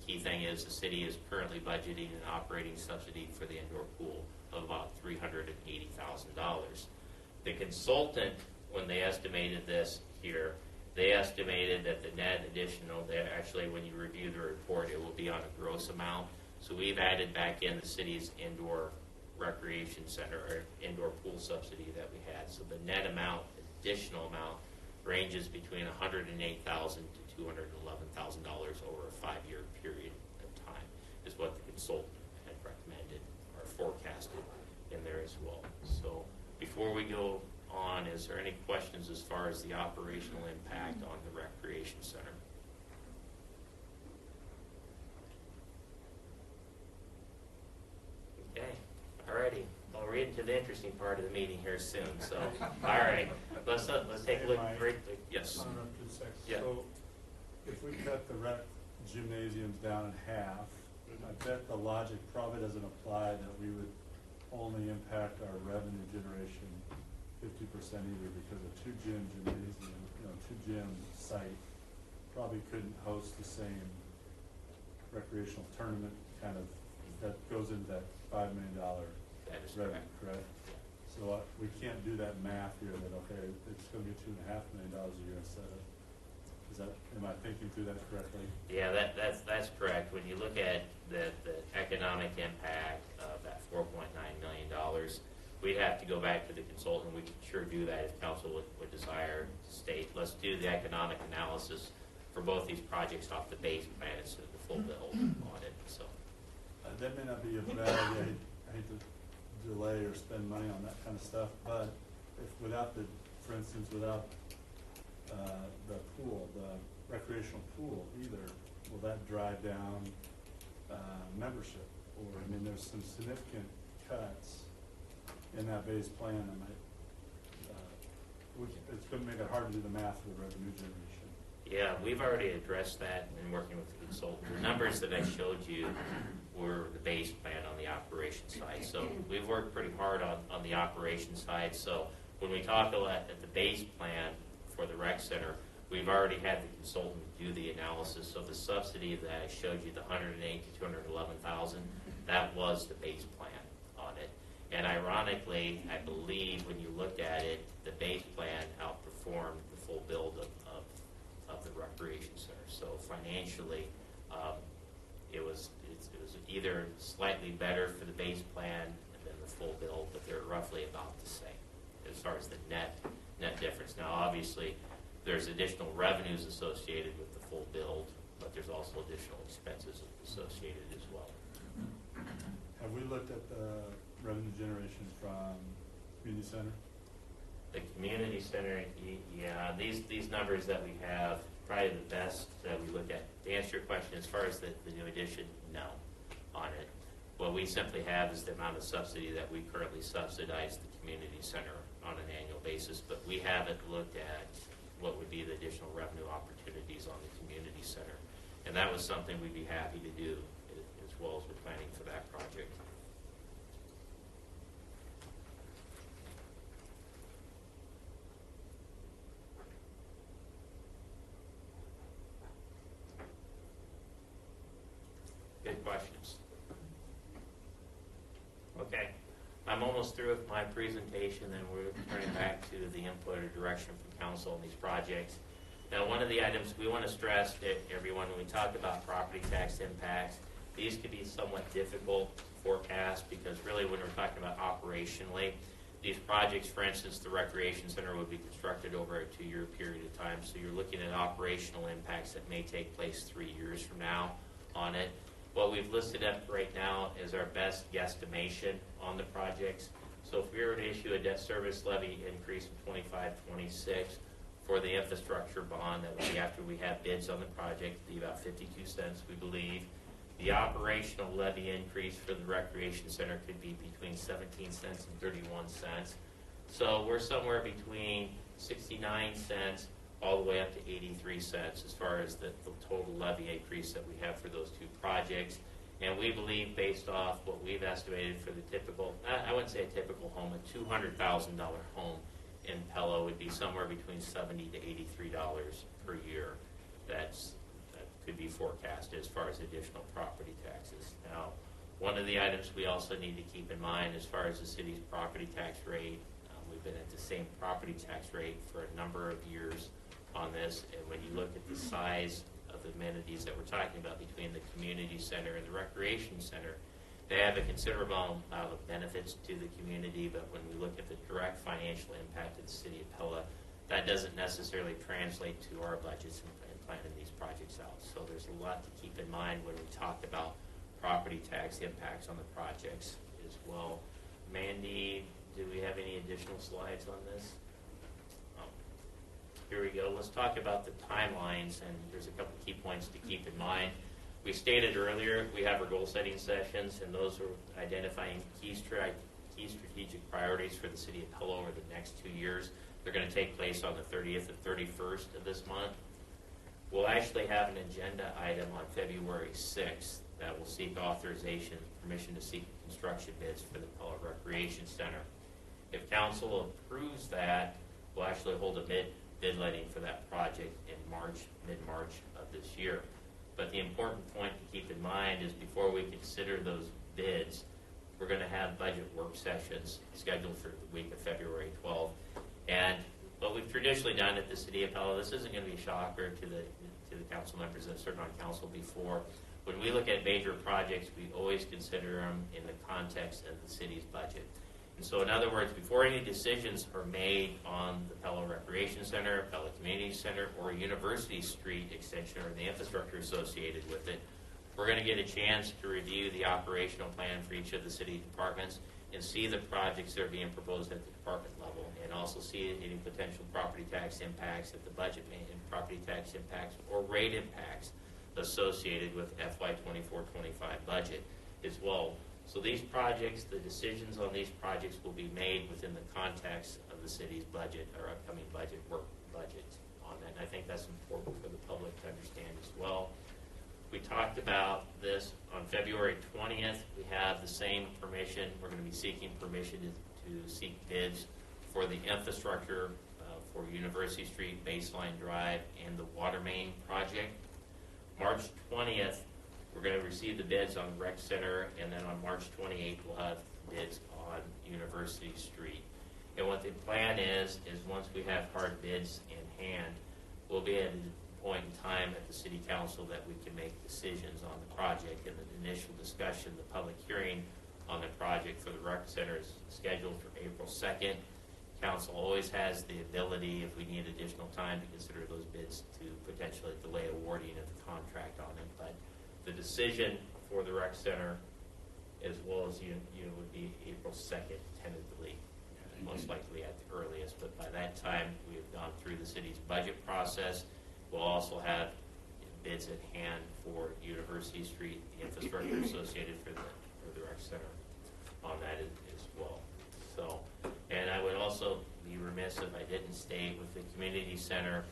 Key thing is the city is currently budgeting an operating subsidy for the indoor pool of about $380,000. The consultant, when they estimated this here, they estimated that the net additional, actually when you review the report, it will be on a gross amount. So we've added back in the city's indoor recreation center or indoor pool subsidy that we had. So the net amount, additional amount, ranges between $108,000 to $211,000 over a 5-year period of time, is what the consultant had recommended or forecasted in there as well. So before we go on, is there any questions as far as the operational impact on the recreation center? Okay, alrighty. I'll read to the interesting part of the meeting here soon, so, all right. Let's take a look briefly. Yes. On up to the second. Yeah. So if we cut the rec gymnasiums down in half, I bet the logic probably doesn't apply that we would only impact our revenue generation 50% either, because a two-gym gymnasium, two-gym site probably couldn't host the same recreational tournament kind of, that goes into that $5 million That is revenue, correct. correct? So we can't do that math here that, okay, it's gonna be $2.5 million a year instead of, am I thinking through that correctly? Yeah, that's correct. When you look at the economic impact of that $4.9 million, we'd have to go back to the consultant. We could sure do that if council would desire to state, let's do the economic analysis for both these projects off the base plan instead of the full bill on it, so. That may not be a bad idea. I hate to delay or spend money on that kind of stuff, but if for instance, without the pool, the recreational pool either, will that drive down membership? Or, there's some significant cuts in that base plan, and it's going to make it hard to do the math for the revenue generation. Yeah, we've already addressed that in working with the consultant. The numbers that I showed you were the base plan on the operation side. So we've worked pretty hard on the operation side. So when we talk at the base plan for the rec center, we've already had the consultant do the analysis. So the subsidy that I showed you, the $108,000 to $211,000, that was the base plan on it. And ironically, I believe when you looked at it, the base plan outperformed the full build of the recreation center. So financially, it was either slightly better for the base plan than the full build, but they're roughly about the same as far as the net difference. Now, obviously, there's additional revenues associated with the full build, but there's also additional expenses associated as well. Have we looked at the revenue generation from community center? The community center, yeah, these numbers that we have, probably the best that we look at. To answer your question, as far as the new addition, no, on it. What we simply have is the amount of subsidy that we currently subsidize the community center on an annual basis, but we haven't looked at what would be the additional revenue opportunities on the community center. And that was something we'd be happy to do as well as we're planning for that project. Good questions. Okay, I'm almost through with my presentation, and we're turning back to the input or direction from council on these projects. Now, one of the items we want to stress to everyone when we talk about property tax impacts, these could be somewhat difficult to forecast because really when we're talking about operationally, these projects, for instance, the recreation center would be constructed over a 2-year period of time, so you're looking at operational impacts that may take place 3 years from now on it. What we've listed up right now is our best guesstimation on the projects. So if we were to issue a debt service levy increase of 25-26 for the infrastructure bond, that would be after we have bids on the project, be about 52 cents, we believe. The operational levy increase for the recreation center could be between 17 cents and 31 cents. So we're somewhere between 69 cents all the way up to 83 cents as far as the total levy increase that we have for those two projects. And we believe, based off what we've estimated for the typical, I wouldn't say a typical home, a $200,000 home in Pella would be somewhere between $70 to $83 per year. That could be forecasted as far as additional property taxes. Now, one of the items we also need to keep in mind as far as the city's property tax rate, we've been at the same property tax rate for a number of years on this, and when you look at the size of the amenities that we're talking about between the community center and the recreation center, they have a considerable amount of benefits to the community, but when we look at the direct financial impact of the city of Pella, that doesn't necessarily translate to our budgets and planning these projects out. So there's a lot to keep in mind when we talk about property tax impacts on the projects as well. Mandy, do we have any additional slides on this? Here we go. Let's talk about the timelines, and there's a couple key points to keep in mind. We stated earlier we have our goal setting sessions, and those are identifying key key strategic priorities for the City of Pella over the next 2 years. They're going to take place on the 30th and 31st of this month. We'll actually have an agenda item on February 6th that will seek authorization, permission to seek construction bids for the Pella Recreation Center. If council approves that, we'll actually hold a bid letting for that project in mid-March of this year. But the important point to keep in mind is before we consider those bids, we're going to have budget work sessions scheduled for the week of February 12th. And what we've traditionally done at the City of Pella, this isn't going to be a shocker to the council members that served on council before. When we look at major projects, we always consider them in the context of the city's budget. And so in other words, before any decisions are made on the Pella Recreation Center, Pella Community Center, or University Street extension or the infrastructure associated with it, we're going to get a chance to review the operational plan for each of the city departments and see the projects that are being proposed at the department level, and also see any potential property tax impacts at the budget, and property tax impacts or rate impacts associated with FY 24-25 budget as well. So these projects, the decisions on these projects will be made within the context of the city's budget or upcoming budget on that. And I think that's important for the public to understand as well. We talked about this on February 20th. We have the same permission. We're going to be seeking permission to seek bids for the infrastructure for University Street, Baseline Drive, and the water main project. March 20th, we're going to receive the bids on Rec Center, and then on March 28th, we'll have bids on University Street. And what the plan is once we have hard bids in hand, we'll be at a point in time at the City Council that we can make decisions on the project. And the initial discussion, the public hearing on the project for the Rec Center is scheduled for April 2nd. Council always has the ability, if we need additional time, to consider those bids to potentially delay awarding of the contract on it. But the decision for the Rec Center, as well as you would be April 2nd, tentatively, most likely at the earliest. But by that time, we have gone through the city's budget process. We'll also have bids at hand for University Street, the infrastructure associated for the Rec Center on that as well. So, and I would also be remiss if I didn't state with the community center,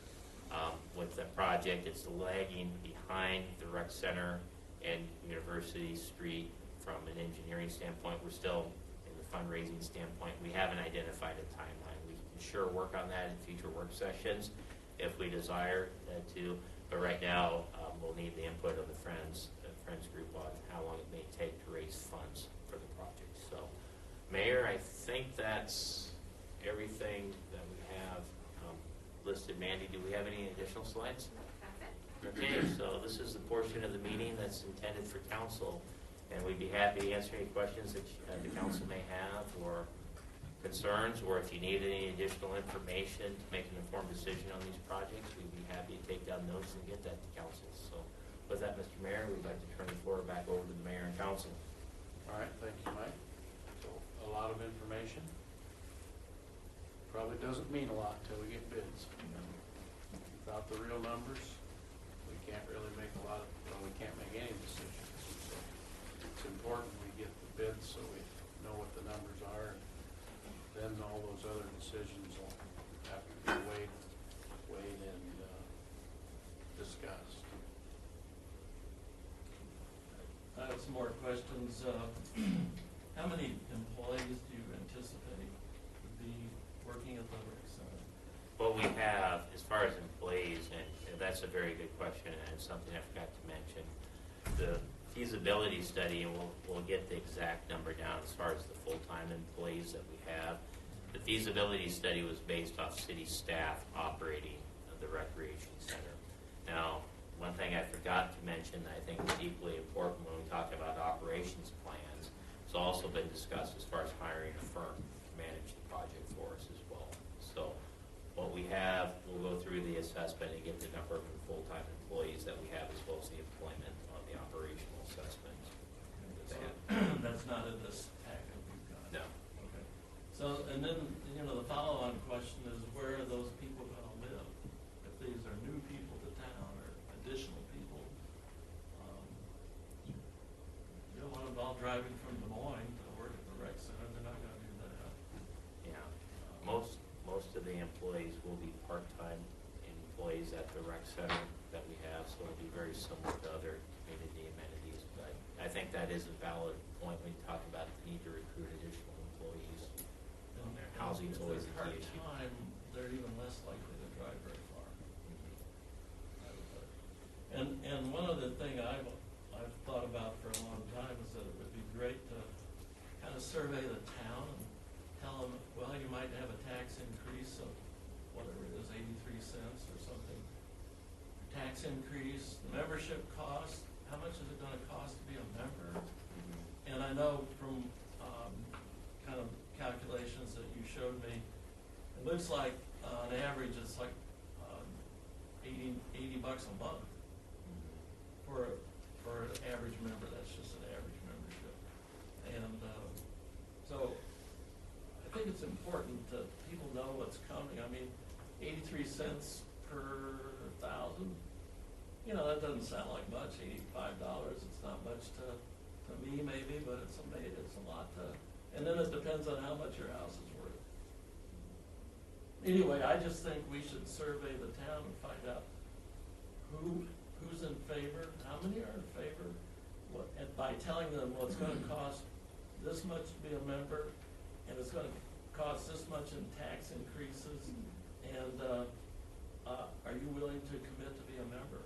with the project, it's lagging behind the Rec Center and University Street from an engineering standpoint. We're still in the fundraising standpoint. We haven't identified a timeline. We can sure work on that in future work sessions if we desire to, but right now we'll need the input of the Friends group on how long it may take to raise funds for the project. So, Mayor, I think that's everything that we have listed. Mandy, do we have any additional slides? Okay, so this is the portion of the meeting that's intended for council, and we'd be happy to answer any questions that the council may have or concerns, or if you need any additional information to make an informed decision on these projects, we'd be happy to take down notes and get that to council. So with that, Mr. Mayor, we'd like to turn the floor back over to the mayor and council. All right, thank you, Mike. So a lot of information. Probably doesn't mean a lot until we get bids. Without the real numbers, we can't really make a lot of, we can't make any decisions. So it's important we get the bids so we know what the numbers are, and then all those other decisions will have to be weighed and discussed. I have some more questions. How many employees do you anticipate would be working at the rec center? What we have, as far as employees, and that's a very good question, and it's something I forgot to mention. The feasibility study, and we'll get the exact number down as far as the full-time employees that we have. The feasibility study was based off city staff operating the recreation center. Now, one thing I forgot to mention that I think is equally important when we talk about operations plans, it's also been discussed as far as hiring a firm to manage the project for us as well. So what we have, we'll go through the assessment and get the number of full-time employees that we have, as well as the employment on the operational assessment. So that's not in this packet we've got? No. Okay. So, and then, the follow-on question is, where are those people going to live? If these are new people to town or additional people, you don't want them all driving from Des Moines to work at the rec center. They're not going to be that is a valid point when you talk about the need to recruit additional employees. On their housing's always a key issue. If they're part-time, they're even less likely to drive very far. And one other thing I've thought about for a long time is that it would be great to kind of survey the town and tell them, well, you might have a tax increase of whatever it is, 83 cents or something. Tax increase, the membership cost, how much is it gonna cost to be a member? And I know from kind of calculations that you showed me, it looks like on average it's like 80 bucks a month for an average member. That's just an average membership. And so I think it's important that people know what's coming. I mean, 83 cents per thousand, you know, that doesn't sound like much, $85. It's not much to me maybe, but it's a lot to, and then it depends on how much your house is worth. Anyway, I just think we should survey the town and find out who's in favor, how many are in favor, and by telling them, well, it's gonna cost this much to be a member, and it's gonna cost this much in tax increases, and are you willing to commit to be a member?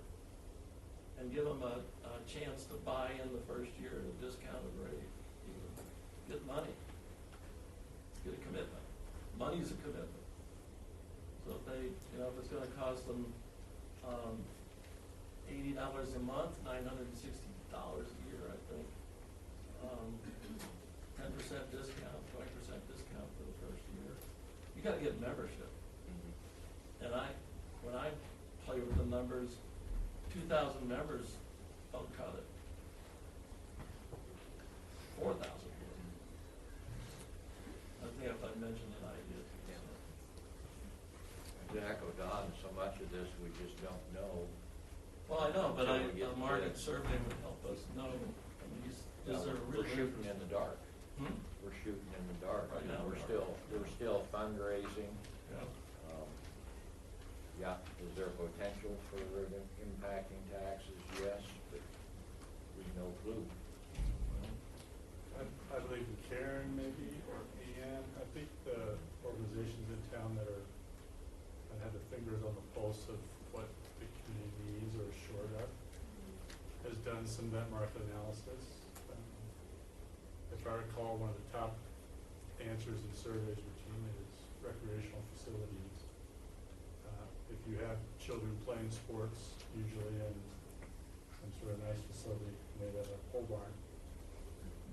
And give them a chance to buy in the first year at a discounted rate. Get money. Get a commitment. Money's a commitment. So if they, you know, if it's gonna cost them $80 a month, $960 a year, I think. 10% discount, 20% discount for the first year. You gotta get membership. And when I play with the numbers, 2,000 members don't cut it. 4,000 would. I think if I mentioned it, I did. To echo Don, so much of this we just don't know. Well, I know, but Until we get a market survey would help us know. I mean, is there a real We're shooting in the dark. Hmm? We're shooting in the dark. Right now We're we are. still fundraising. Yeah. Yeah, is there potential for impacting taxes? Yes, but we've no clue. I believe in Karen maybe, or Ian. I think the organizations in town that have their fingers on the pulse of what the community needs or is short of has done some net market analysis. If I recall, one of the top answers in surveys routinely is recreational facilities. If you have children playing sports, usually in some sort of nice facility made out of a pole barn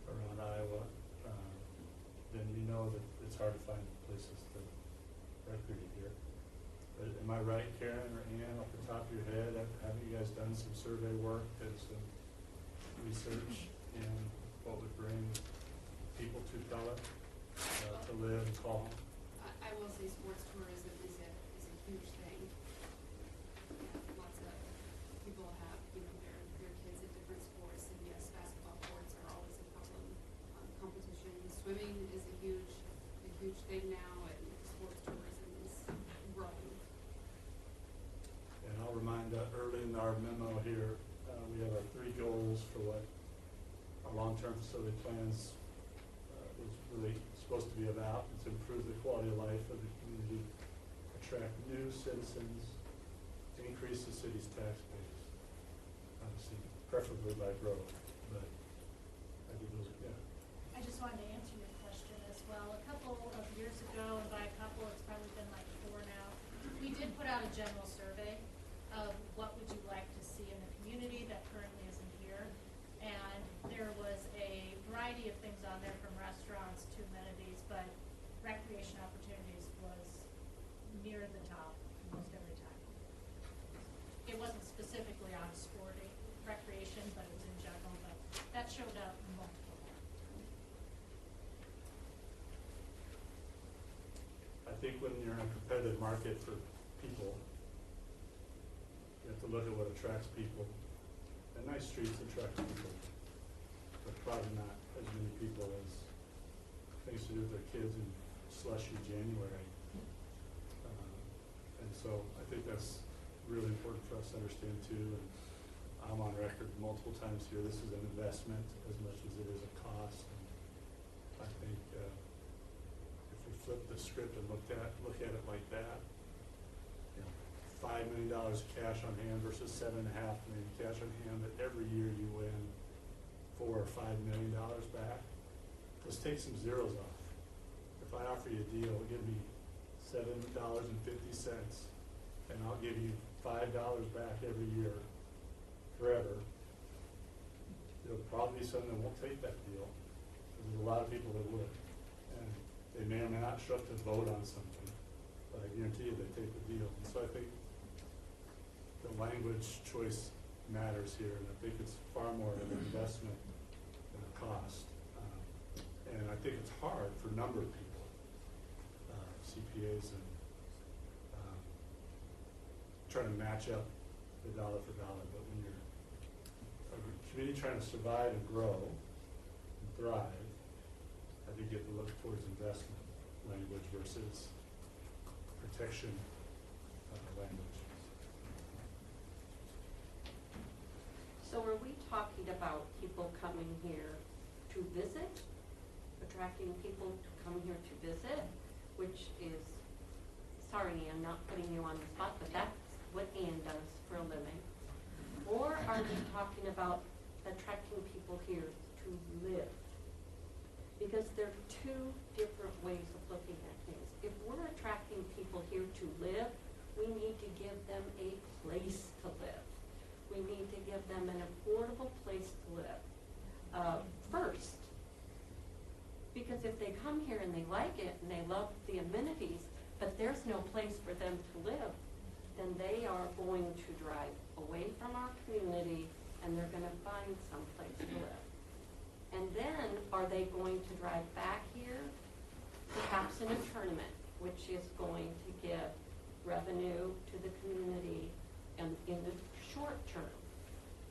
around Iowa, then you know that it's hard to find places to recreate here. But am I right, Karen or Ann, off the top of your head, haven't you guys done some survey work and some research in what would bring people to Pella to live and call home? I will say sports tourism is a huge thing. Lots of people have, their kids at different sports, and yes, basketball courts are always a problem. Competition, swimming is a huge thing now, and sports tourism is growing. And I'll remind, early in our memo here, we have our 3 goals for what our long-term facility plans was really supposed to be about. It's to improve the quality of life of the community, attract new citizens, increase the city's tax base, obviously preferably by growth, but I do those, yeah. I just wanted to answer your question as well. A couple of years ago, and by a couple, it's probably been like 4 now, we did put out a general survey of what would you like to see in the community that currently isn't here. And there was a variety of things on there, from restaurants to amenities, but recreation opportunities was near the top most every time. It wasn't specifically on sporting recreation, but it was in general, but that showed up multiple times. I think when you're in a competitive market for people, you have to look at what attracts people. And nice streets attract people, but probably not as many people as things to do with their kids in slushy January. And so I think that's really important for us to understand too. And I'm on record record multiple times here, this is an investment as much as it is a cost. And I think if we flip the script and look at it like that, you know, $5 million cash on hand versus $7.5 million cash on hand, that every year you win $4 or $5 million back. Let's take some zeros off. If I offer you a deal, give me $7.50, and I'll give you $5 back every year forever, there'll probably be some that won't take that deal. There's a lot of people that would. And they may or may not show up to vote on something, but I guarantee you they take the deal. And so I think the language choice matters here, and I think it's far more of an investment than a cost. And I think it's hard for a number of people, CPAs, and trying to match up the dollar for dollar. But when you're a community trying to survive and grow and thrive, I think you have to look towards investment language versus protection language. So are we talking about people coming here to visit, attracting people to come here to visit, which is, sorry, I'm not putting you on the spot, but that's what Ann does for a living? Or are we talking about attracting people here to live? Because there are two different ways of looking at things. If we're attracting people here to live, we need to give them a place to live. We need to give them an affordable place to live first. Because if they come here and they like it and they love the amenities, but there's no place for them to live, then they are going to drive away from our community and they're going to find some place to live. And then are they going to drive back here, perhaps in a tournament, which is going to give revenue to the community and in the short term.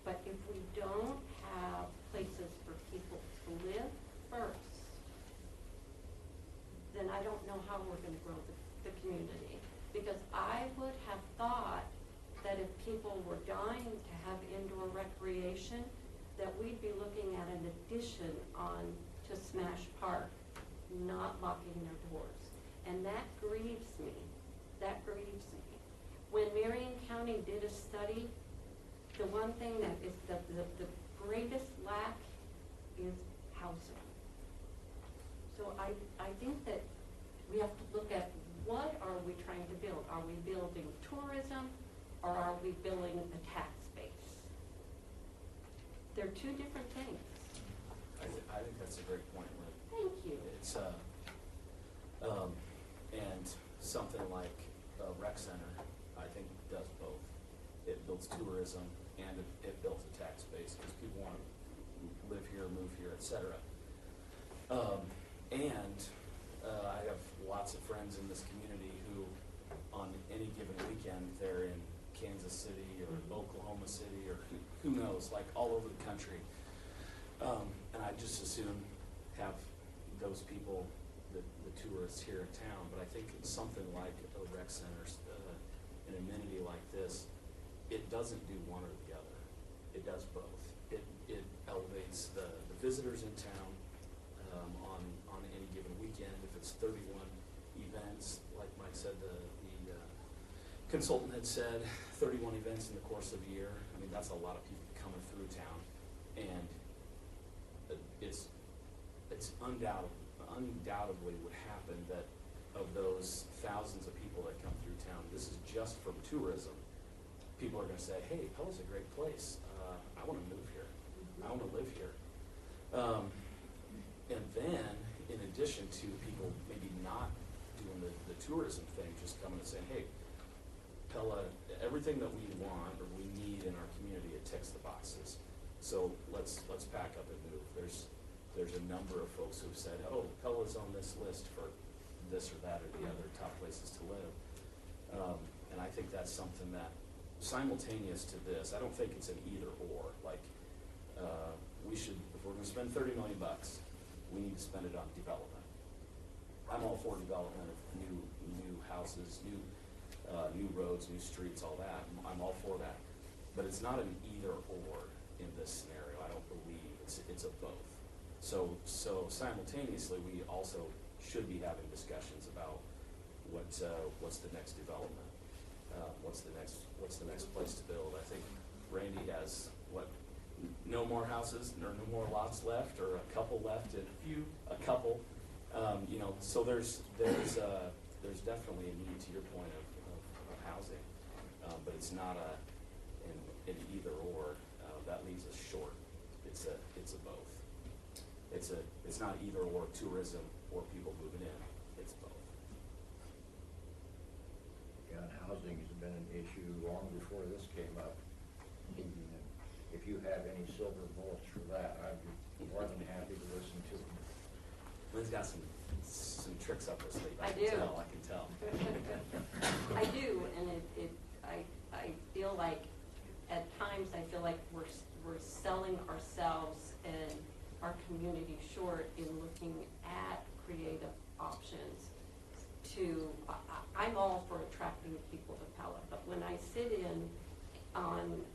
But if we don't have places for people to live first, then I don't know how we're going to grow the community. Because I would have thought that if people were dying to have indoor recreation, that we'd be looking at an addition on to Smash Park, not locking their doors. And that grieves me. That grieves me. When Marion County did a study, the one thing that is the greatest lack is housing. So I think that we have to look at what are we trying to build? Are we building tourism or are we building a tax base? They're two different things. I think that's a great point, Lynn. Thank you. It's and something like a rec center, I think does both. It builds tourism and it builds a tax base because people want to live here, move here, etc. I have lots of friends in this community who, on any given weekend, they're in Kansas City or Oklahoma City or who knows, like all over the country. And I just assume have those people, the tourists here in town. But I think it's something like a rec center, an amenity like this, it doesn't do one or the other. It does both. It elevates the visitors in town on any given weekend. If it's 31 events, like Mike said, the consultant had said, 31 events in the course of a year. I mean, that's a lot of people coming through town, and it's undoubtedly would happen that of those thousands of people that come through town, this is just from tourism. People are going to say, hey, Pella's a great place. I want to move here. I want to live here. And then, in addition to people maybe not doing the tourism thing, just coming and saying, hey, Pella, everything that we want or we need in our community, it ticks the boxes. So let's pack up and move. There's a number of folks who've said, oh, Pella's on this list for this or that or the other top places to live. And I think that's something that simultaneous to this, I don't think it's an either or. Like we should, if we're going to spend $30 million, we need to spend it on development. I'm all for development of new houses, new roads, new streets, all that. I'm all for that. But it's not an either or. in this scenario. I don't believe it's a both. So simultaneously, we also should be having discussions about what's the next development, what's the next place to build. I think Randy has no more houses or no more lots left, or a couple left, a couple. So there's definitely a need, to your point, of housing, but it's not an either or. That leaves us short. It's a both. It's not either or tourism or people moving in. It's both. Yeah, and housing has been an issue long before this came up. If you have any silver bullets for that, I'd be more than happy to listen to them. Lynn's got some tricks up her sleeve. I can do. tell. I can tell. I do, and I feel like, at times, I feel like we're selling ourselves and our community short in looking at creative options I'm all for attracting people to Pella, but when I sit in on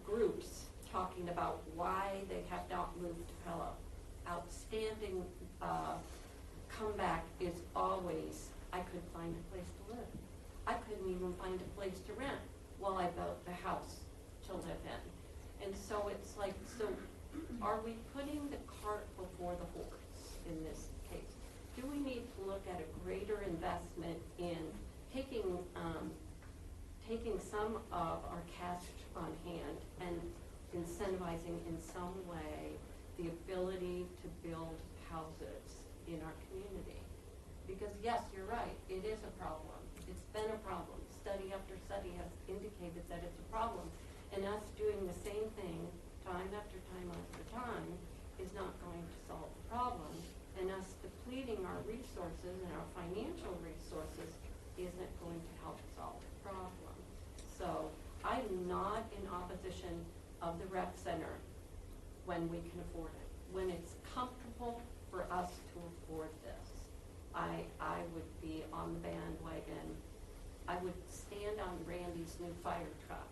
groups talking about why they have not moved to Pella, outstanding comeback is always, I couldn't find a place to live. I couldn't even find a place to rent while I built the house to live in. And so it's like, so are we putting the cart before the horse in this case? Do we need to look at a greater investment in taking some of our cash on hand and incentivizing in some way the ability to build houses in our community? Because yes, you're right, it is a problem. It's been a problem. Study after study has indicated that it's a problem. And us doing the same thing time after time after time is not going to solve the problem. And us depleting our resources and our financial resources isn't going to help solve the problem. So I'm not in opposition of the rec center when we can afford it. When it's comfortable for us to afford this, I would be on the bandwagon. I would stand on Randy's new fire truck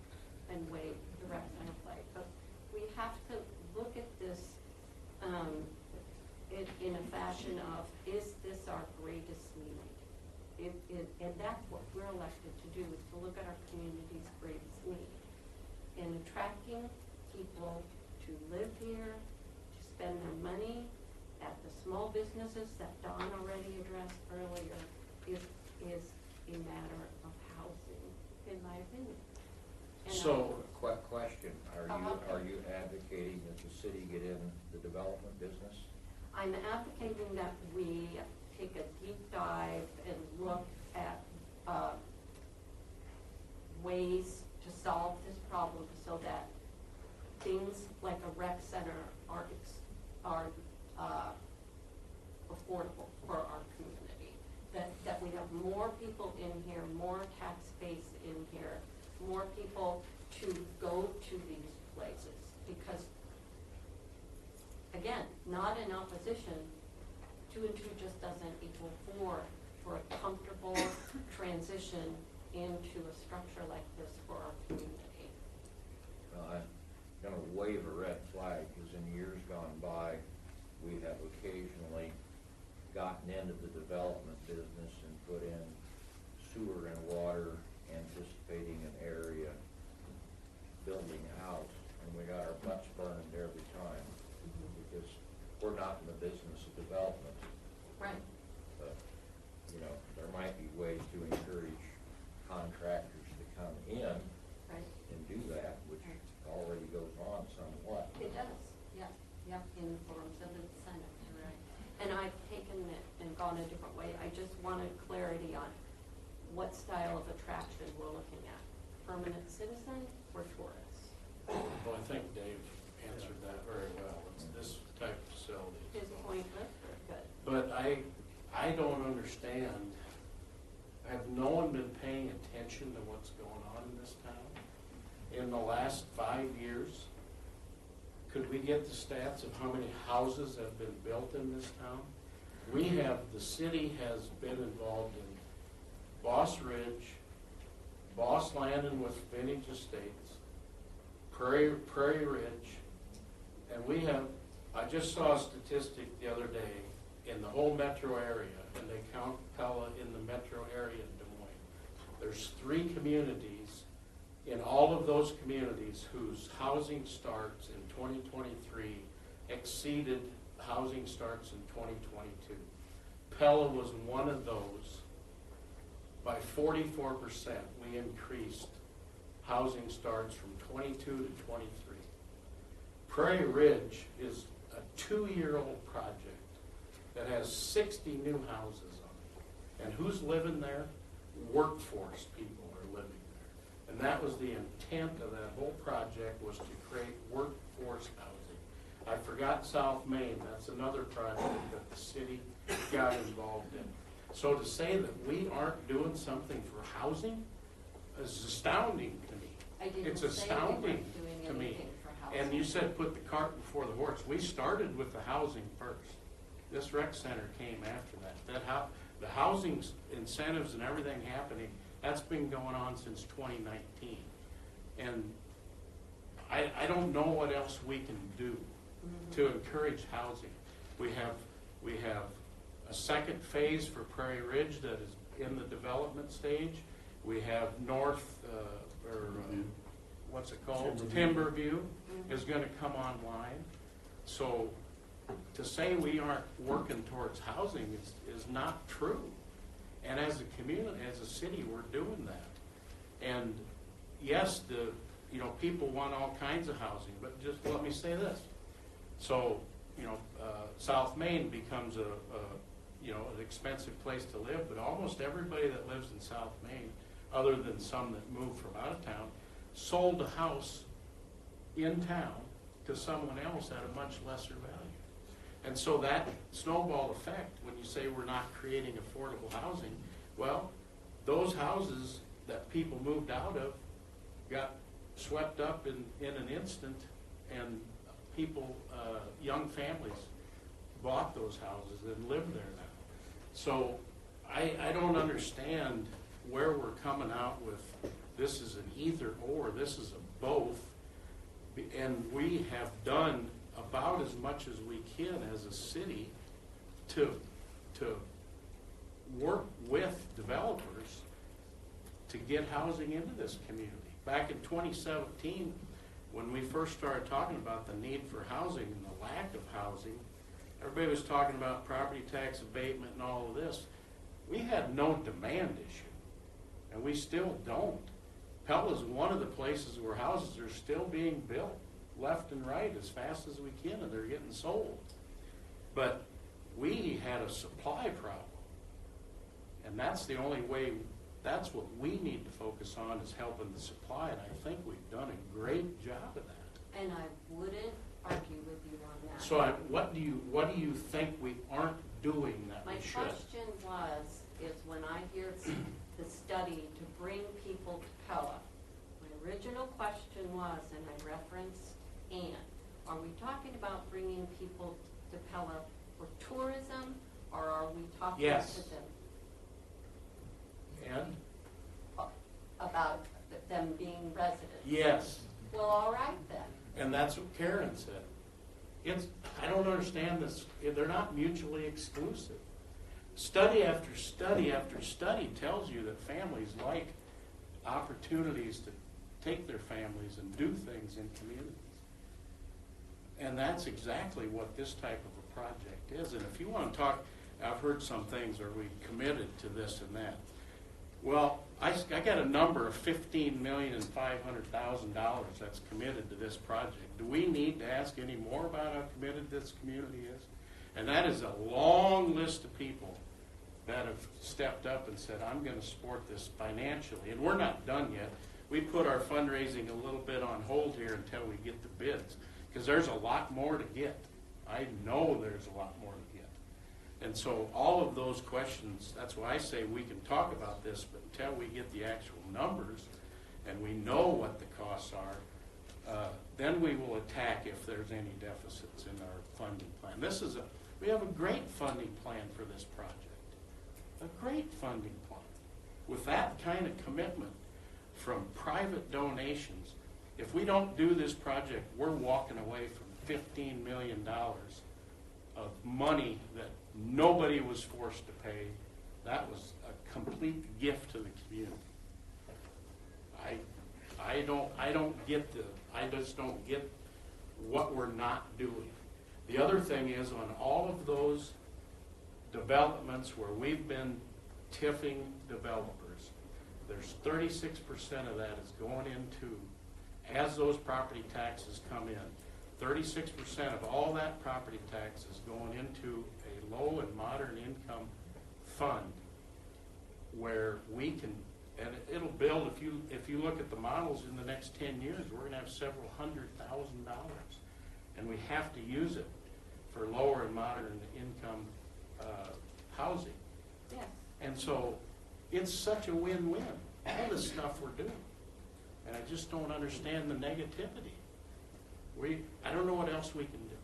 and wave the rec center flag. But we have to look at this in a fashion of, is this our greatest need? And that's what we're elected to do, is to look at our community's greatest need. And attracting people to live here, to spend their money at the small businesses that Don already addressed earlier is a matter of housing, in my opinion. And So, Question, are you advocating that the city get in the development business? I'm advocating that we take a deep dive and look at ways to solve this problem so that things like a rec center are affordable for our community. That we have more people in here, more tax base in here, more people to go to these places. Because, again, not in opposition, 2 and 2 just doesn't equal 4 for a comfortable transition into a structure like this for our community. I'm going to wave a red flag, because in years gone by, we have occasionally gotten into the development business and put in sewer and water, anticipating an area, building a house, and we got our butts burned every time, because we're not in the business of development. Right. But, there might be ways to encourage contractors to come in and do that, which already goes on somewhat. It does, yeah, in the forms of incentives, right? And I've taken it and gone a different way. I just wanted clarity on what style of attraction we're looking at. Permanent citizen or tourist? well, I think Dave answered that very well. It's this type of facility. His point was good. But I don't understand, have no one been paying attention to what's going on in this town? In the last 5 years, could we get the stats of how many houses have been built in this town? The city has been involved in Boss Ridge, Boss Landing with Vintage Estates, Prairie Ridge, and we have, I just saw a statistic the other day in the whole metro area, and they count Pella in the metro area in Des Moines. There's 3 communities in all of those communities whose housing starts in 2023 exceeded housing starts in 2022. Pella was one of those. By 44%, we increased housing starts from 22 to 23. Prairie Ridge is a 2-year-old project that has 60 new houses on it. And who's living there? Workforce people are living there. And that was the intent of that whole project, was to create workforce housing. I forgot South Main. That's another project that the city got involved in. So to say that we aren't doing something for housing is astounding to me. I didn't It's say we astounding weren't doing to me. anything for housing. And you said put the cart before the horse. We started with the housing first. This rec center came after that. The housing incentives and everything happening, that's been going on since 2019. And I don't know what else we can do to encourage housing. We have a second phase for Prairie Ridge that is in the development stage. We have what's it called? Timberview is going to come online. So to say we aren't working towards housing is not true. And as a community, as a city, we're doing that. And yes, people want all kinds of housing, but just let me say this. So, South Main becomes an expensive place to live, but almost everybody that lives in South Main, other than some that moved from out of town, sold a house in town to someone else at a much lesser value. And so that snowball effect, when you say we're not creating affordable housing, well, those houses that people moved out of got swept up in an instant, and people, young families, bought those houses and live there now. So I don't understand where we're coming out with this is an either or, this is a both, and we have done about as much as we can as a city to work with developers to get housing into this community. Back in 2017, when we first started talking about the need for housing and the lack of housing, everybody was talking about property tax abatement and all of this. We had no demand issue, and we still don't. Pella is one of the places where houses are still being built left and right as fast as we can, and they're getting sold. But we had a supply problem, and that's the only way. That's what we need to focus on, is helping the supply, and I think we've done a great job of that. And I wouldn't argue with you on that. So what do you think we aren't doing that My we should? question is when I hear the study to bring people to Pella, my original question was, and I referenced Ann, are we talking about bringing people to Pella for tourism, or are we talking Yes. to them And? about them being residents? Yes. Well, all right then. And that's what Karen said. I don't understand this. They're not mutually exclusive. Study after study after study tells you that families like opportunities to take their families and do things in communities. And that's exactly what this type of a project is. And if you want to talk, I've heard some things, are we committed to this and that? Well, I got a number of $15,500,000 that's committed to this project. Do we need to ask any more about how committed this community is? And that is a long list of people that have stepped up and said, I'm going to support this financially. And we're not done yet. We put our fundraising a little bit on hold here until we get the bids, because there's a lot more to get. I know there's a lot more to get. And so all of those questions, that's why I say we can talk about this, but until we get the actual numbers and we know what the costs are, then we will attack if there's any deficits in our funding plan. We have a great funding plan for this project. A great funding plan. With that kind of commitment from private donations, if we don't do this project, we're walking away from $15 million of money that nobody was forced to pay. That was a complete gift to the community. I just don't get what we're not doing. The other thing is, on all of those developments where we've been tiffing developers, there's 36% of that is going into, as those property taxes come in, 36% of all that property tax is going into a low and moderate income fund where we can, and it'll build, if you look at the models in the next 10 years, we're gonna have several $100,000. And we have to use it for lower and moderate income housing. Yes. And so it's such a win-win, all this stuff we're doing. And I just don't understand the negativity. I don't know what else we can do.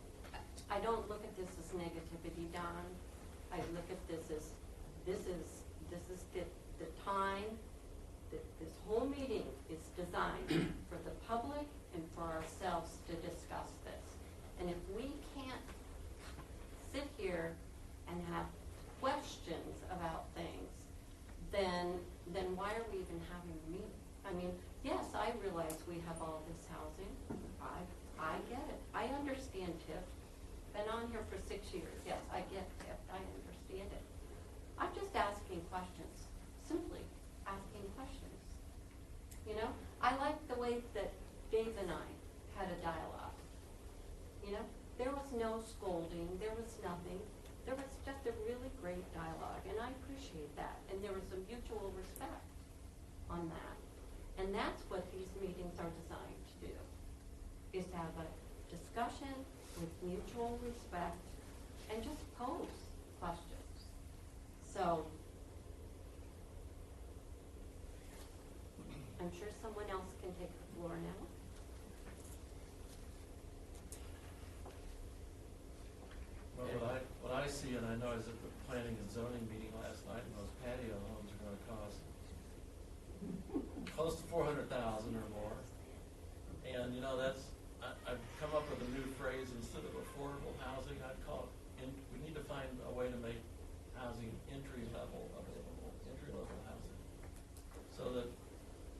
I don't look at this as negativity, Don. I look at this as, this is the time that this whole meeting is designed for the public and for ourselves to discuss this. And if we can't sit here and have questions about things, then why are we even having a meeting? I mean, yes, I realize we have all this housing. I get it. I understand TIF. Been on here for 6 years. Yes, I get TIF. I understand it. I'm just asking questions. Simply asking questions. You know, I like the way that Dave and I had a dialogue. You know, there was no scolding. There was nothing. There was just a really great dialogue, and I appreciate that. And there was a mutual respect on that. And that's what these meetings are designed to do, is to have a discussion with mutual respect and just pose questions. So I'm sure someone else can take the floor now. Well, what I see, and I know, is at the planning and zoning meeting last night, and those patio homes are gonna cost close to 400,000 or more. And, you know, I've come up with a new phrase. Instead of affordable housing, I'd call it, we need to find a way to make housing entry-level available, entry-level housing. So that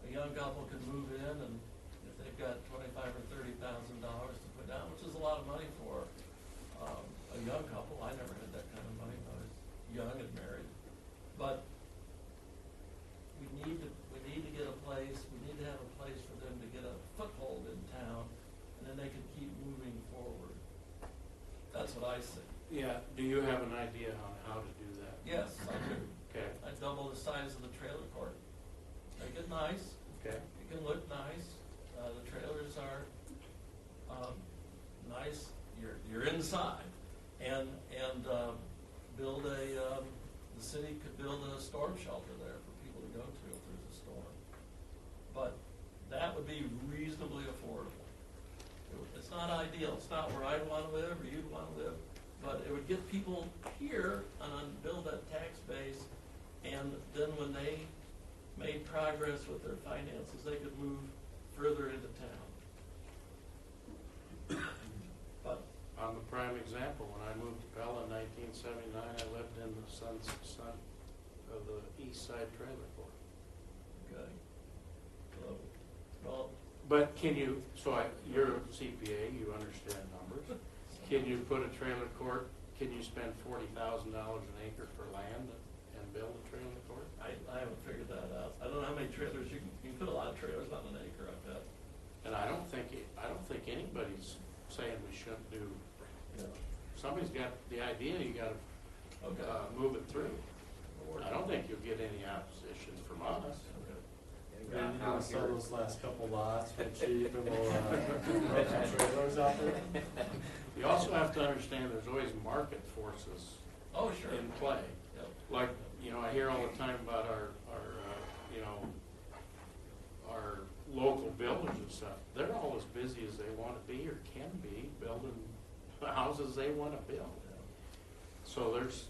a young couple can move in, and if they've got $25,000 or $30,000 to put down, which is a lot of money for a young couple. I never had that kind of money when I was young and married. But we need to get a place, we need to have a place for them to get a foothold in town, and then they can keep moving forward. That's what I see. Yeah, do you have an idea on how to do that? Yes, I do. Okay. I double the size of the trailer court. Make it nice. Okay. It can look nice. The trailers are nice. You're inside, and build the city could build a storm shelter there for people to go to if there's a storm. But that would be reasonably affordable. It's not ideal. It's not where I'd want to live or you'd want to live, but it would get people here and build that tax base, and then when they made progress with their finances, they could move further into town. But On the prime example, when I moved to Pella in 1979, I lived in the sun of the east side trailer court. okay, so, well, But you're a CPA, you understand numbers. Can you put a trailer court, can you spend $40,000 an acre for land and build a trailer court? I haven't figured that out. I don't know how many trailers you can put a lot of trailers on an acre, I bet. And I don't think anybody's saying we shouldn't do, somebody's got the idea, you gotta Okay. move it through. I don't think you'll get any opposition from us. Okay. Maybe you want to sell those last couple lots for cheap and we'll put some trailers out there. You also have to understand there's always market forces Oh, sure. in play. Yep. Like, I hear all the time about our local builders and stuff. They're all as busy as they want to be or can be building the houses they want to build. So there's,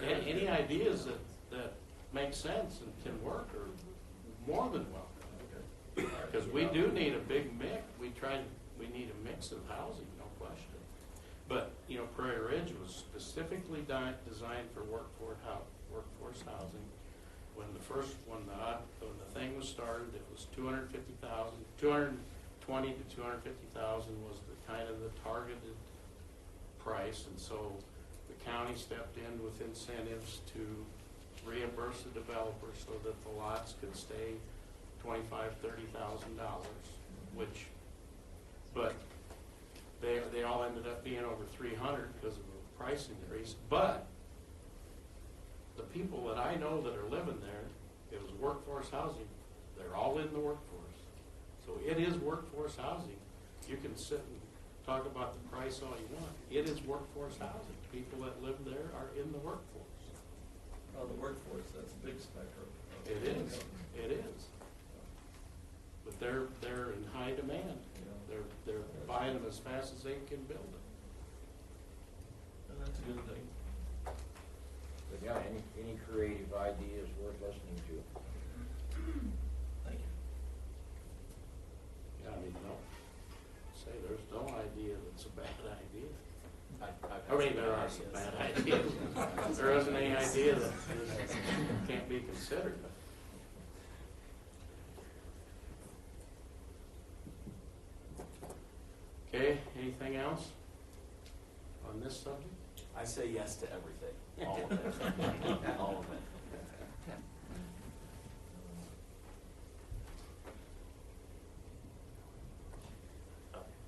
any ideas that make sense and can work are more than welcome. Okay. Because we do need a big mix, we need a mix of housing, no question. But, you know, Prairie Ridge was specifically designed for workforce housing. When the thing was started, it was 250,000, 220 to 250,000 was the kind of the targeted price, and so the county stepped in with incentives to reimburse the developer so that the lots could stay $25,000–$30,000, but they all ended up being over 300 because of the price increase. But the people that I know that are living there, it was workforce housing. They're all in the workforce, so it is workforce housing. You can sit and talk about the price all you want. It is workforce housing. People that live there are in the workforce. Well, the workforce, that's a big spectrum. It is. It is. But they're in high demand. They're buying them as fast as they can build them. And that's a good thing. But yeah, any creative ideas worth listening to. Thank you. Yeah, I mean, there's no idea that's a bad idea. I mean, there are some bad ideas. There isn't any idea that can't be considered. Okay, anything else on this subject? I say yes to everything, all of it, all of it.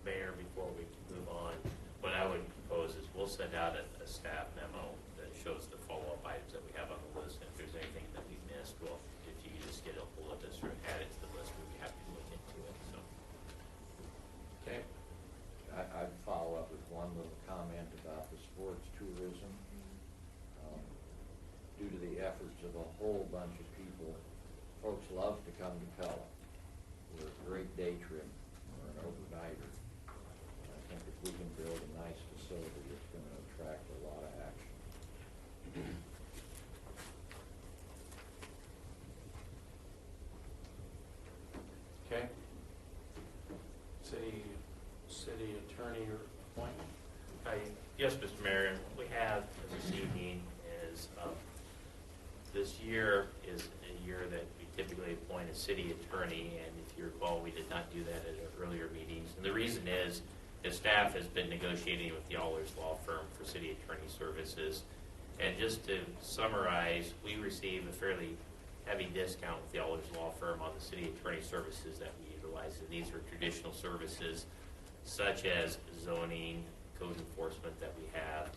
Mayor, before we move on, what I would propose is we'll send out a staff memo that shows the follow-up items that we have on the list. And if there's anything that we missed, well, if you could just get a hold of us or add it to the list, we'd be happy to look into it. So. Okay. I'd follow up with one little comment about the sports tourism. Due to the efforts of a whole bunch of people, folks love to come to Pella. We're a great day trip or an overnighter. And I think if we can build a nice facility, it's going to attract a lot of action. Okay. City attorney appointment. Yes, Mr. Mayor, and what we have this evening is this year is a year that we typically appoint a city attorney, and if you recall, we did not do that at our earlier meetings. And the reason is the staff has been negotiating with the Allers Law Firm for city attorney services. And just to summarize, we receive a fairly heavy discount with the Allers Law Firm on the city attorney services that we utilize. And these are traditional services such as zoning, code enforcement that we have,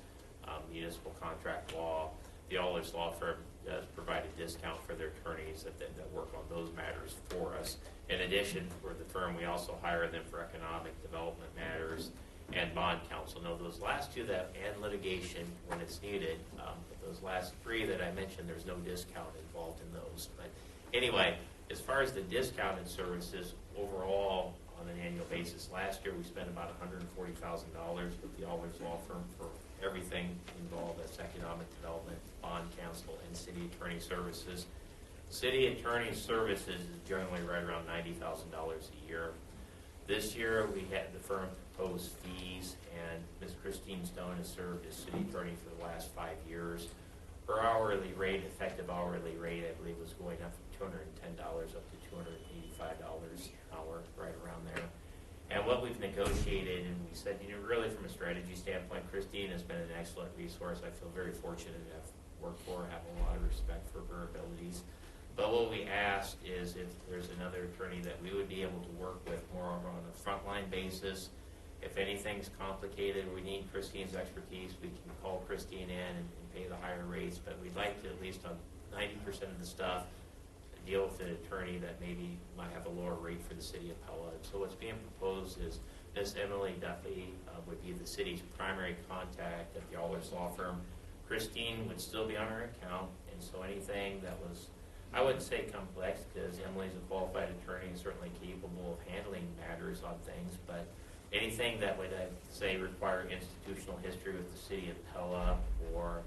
municipal contract law. The Allers Law Firm does provide a discount for their attorneys that work on those matters for us. In addition, for the firm, we also hire them for economic development matters and bond counsel. Now, those last two and litigation when it's needed, but those last three that I mentioned, there's no discount involved in those. But anyway, as far as the discounted services, overall, on an annual basis, last year we spent about $140,000 with the Allers Law Firm for everything involved as economic development, bond counsel, and city attorney services. City attorney services is generally right around $90,000 a year. This year we had the firm propose fees, and Ms. Christine Stone has served as city attorney for the last 5 years. Her hourly rate, effective hourly rate, I believe, was going up from $210 up to $285 an hour, right around there. And what we've negotiated, and we said, really from a strategy standpoint, Christine has been an excellent resource. I feel very fortunate to have worked for her, have a lot of respect for her abilities. But what we asked is if there's another attorney that we would be able to work with more on a frontline basis. If anything's complicated, we need Christine's expertise, we can call Christine in and pay the higher rates, but we'd like to, at least on 90% of the stuff, deal with an attorney that maybe might have a lower rate for the city of Pella. And so what's being proposed is Ms. Emily Duffy would be the city's primary contact at the Allers Law Firm. Christine would still be on her account, and so anything that was, I wouldn't say complex, because Emily's a qualified attorney and certainly capable of handling matters on things, but anything that would, I'd say, require institutional history with the city of Pella, or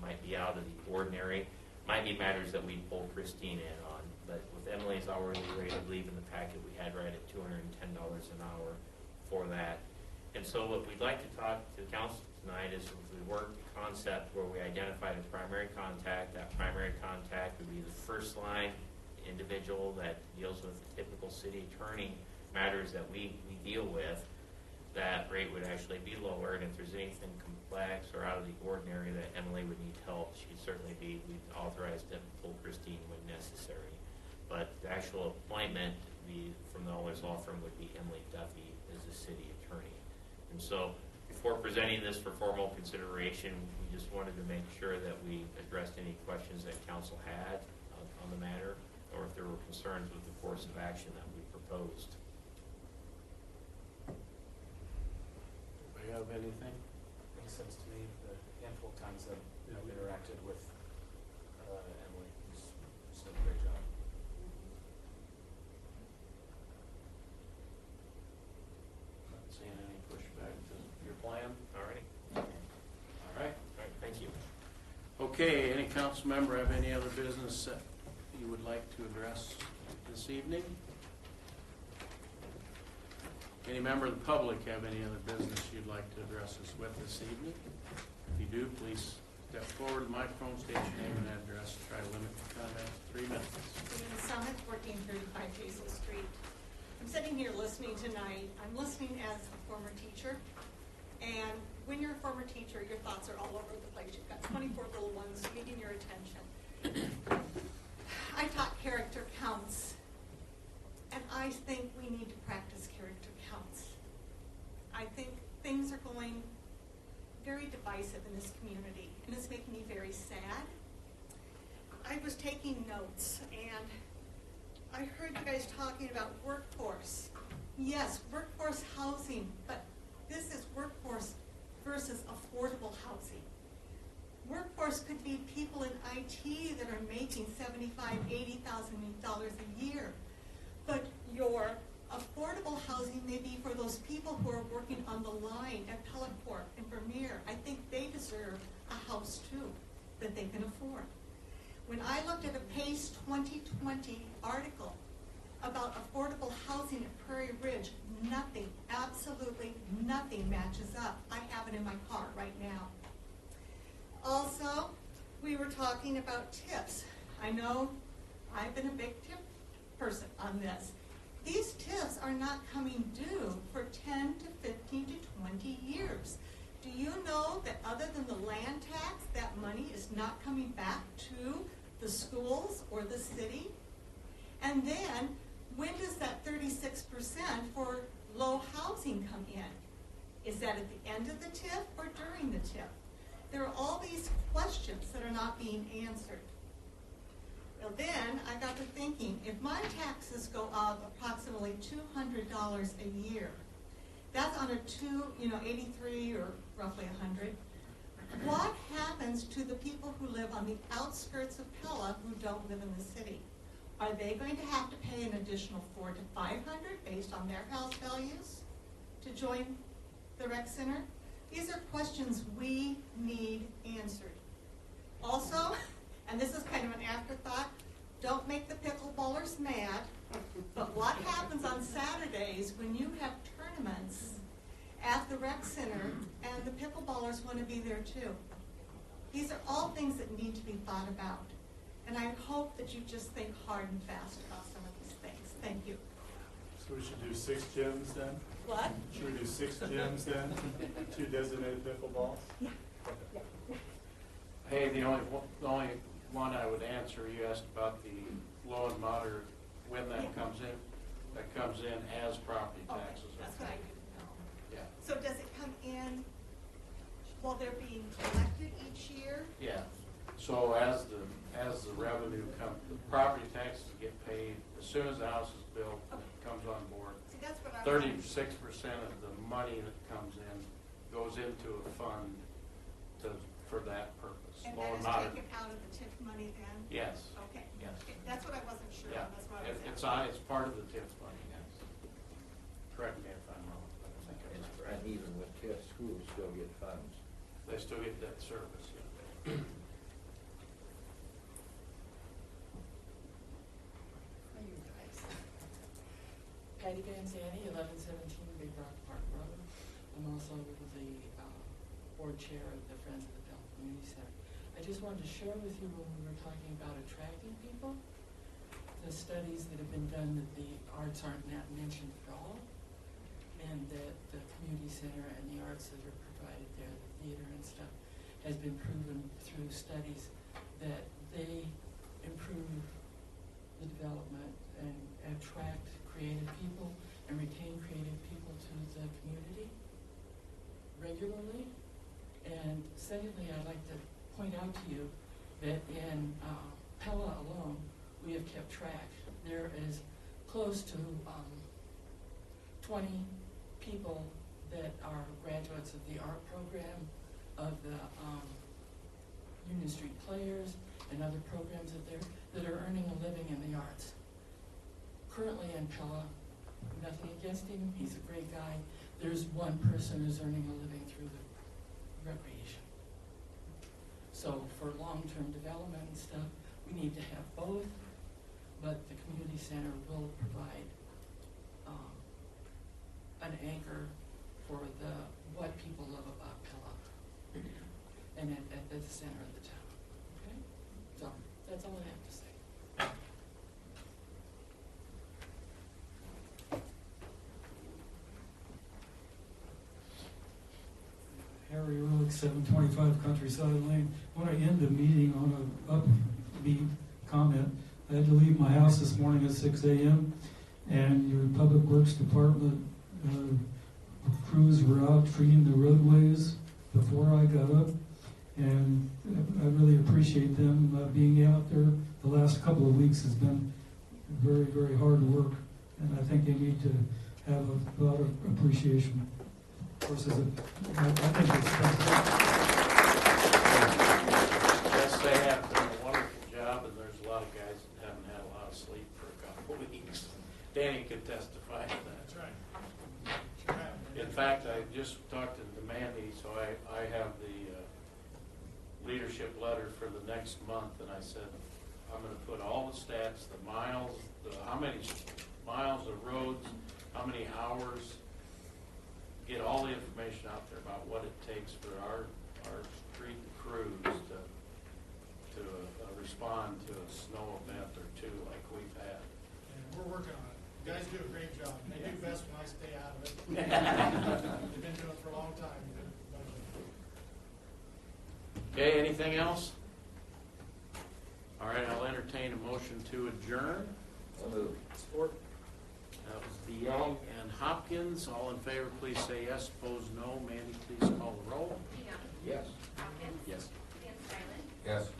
might be out of the ordinary, might be matters that we pull Christine in on. but with Emily's hourly rate, I believe in the packet we had right at $210 an hour for that. And so what we'd like to talk to the council tonight is if we work the concept where we identify the primary contact. That primary contact would be the first line individual that deals with the typical city attorney matters that we deal with. That rate would actually be lower, and if there's anything complex or out of the ordinary that Emily would need help, we'd authorized to pull Christine when necessary. But the actual appointment from the Allers Law Firm would be Emily Duffy as the city attorney. And so before presenting this for formal consideration, we just wanted to make sure that we addressed any questions that council had on the matter, or if there were concerns with the course of action that we proposed. Do you have anything? Makes sense to me. The handful of times that I've interacted with Emily, she's done a great job. Not seeing any pushback to your plan. All righty. All right. All right, thank you. Okay, any council member have any other business that you would like to address this evening? Any member of the public have any other business you'd like to address us with this evening? If you do, please step forward to the microphone, state your name and address. Try to limit the comments to 3 minutes. Ian Summit, 1435 Jason Street. I'm sitting here listening tonight. I'm listening as a former teacher. And when you're a former teacher, your thoughts are all over the place. You've got 24 little ones needing your attention. I taught character counts. And I think we need to practice character counts. I think things are going very divisive in this community, and it's making me very sad. I was taking notes, and I heard you guys talking about workforce. Yes, workforce housing, but this is workforce versus affordable housing. Workforce could be people in IT that are making $75,000, $80,000 a year. But your affordable housing may be for those people who are working on the line at Pella and Vermeer. I think they deserve a house too that they can afford. When I looked at a PACE 2020 article about affordable housing at Prairie Ridge, nothing, absolutely nothing matches up. I have it in my car right now. Also, we were talking about tips. I know I've been a big tip person on this. These tips are not coming due for 10 to 15 to 20 years. Do you know that other than the land tax, that money is not coming back to the schools or the city? And then, when does that 36% for low housing come in? Is that at the end of the tip or during the tip? There are all these questions that are not being answered. Well, then I got to thinking, if my taxes go up approximately $200 a year, that's on a 83 or roughly 100. What happens to the people who live on the outskirts of Pella who don't live in the city? Are they going to have to pay an additional $400 to $500 based on their house values to join the rec center? These are questions we need answered. Also, and this is kind of an afterthought, don't make the pickleballers mad, but what happens on Saturdays when you have tournaments at the rec center and the pickleballers want to be there too? These are all things that need to be thought about. And I hope that you just think hard and fast about some of these things. Thank you. So we should do 6 gyms then? What? Should we do 6 gyms then? 2 designated pickleballs? Yeah. Hey, the only one I would answer, you asked about the low and moderate, when that comes in. That comes in as property Okay, taxes. that's what I didn't know. Yeah. So does it come in while they're being collected each year? Yeah. So as the revenue comes, the property taxes get paid as soon as the house is built, it comes on board. See, that's what I 36% of the money that comes in goes into a fund for that purpose. And Low that is moderate. taken out of the TIF money then? Yes. Okay. Yes. Okay, that's what I wasn't sure Yeah. of, that's what I was It's part of the TIF money, yes. Correct me if I'm wrong, but I think that's right. And even with TIF, schools still get funds. They still get that service, yeah. Van Zanny, 1117 Big Rock Park Road. I'm also the board chair of the Friends of the Pella Community Center. I just wanted to share with you when we were talking about attracting people, the studies that have been done that the arts aren't mentioned at all, and that the community center and the arts that are provided there, the theater and stuff, has been proven through studies that they improve the development and attract creative people and retain creative people to the community regularly. And secondly, I'd like to point out to you that in Pella alone, we have kept track. There is close to 20 people that are graduates of the art program, of the Union Street Players, and other programs that are earning a living in the arts. Currently in Pella, nothing against him, he's a great guy. There's one person who's earning a living through the recreation. So for long-term development and stuff, we need to have both, but the community center will provide an anchor for what people love about Pella and at the center of the town. Okay? So that's all I have to say. Harry Ehrlich, 725 Countryside Lane. I want to end the meeting on an upbeat comment. I had to leave my house this morning at 6 a.m. and your Public Works Department crews were out treating the roadways before I got up, and I really appreciate them being out there. The last couple of weeks has been very, very hard work, and I think they need to have a lot of appreciation. Of course, I think it's fantastic. Yes, they have done a wonderful job, and there's a lot of guys that haven't had a lot of sleep for a couple of weeks. Danny could testify to that. That's right. In fact, I just talked to Mandy, so I have the leadership letter for the next month, and I said, I'm going to put all the stats, the miles, how many miles of roads, how many hours, get all the information out there about what it takes for our street crews to respond to a snow event or two like we've had. And we're working on it. You guys do a great job. They do best when I stay out of it. They've been doing it for a long time. Okay, anything else? All right, I'll entertain a motion to adjourn. Support. That was DeYoung and Hopkins. All in favor, please say yes. Opposed, no. Mandy, please call the roll. Yes. Hopkins? Yes. Dan Skyland? Yes.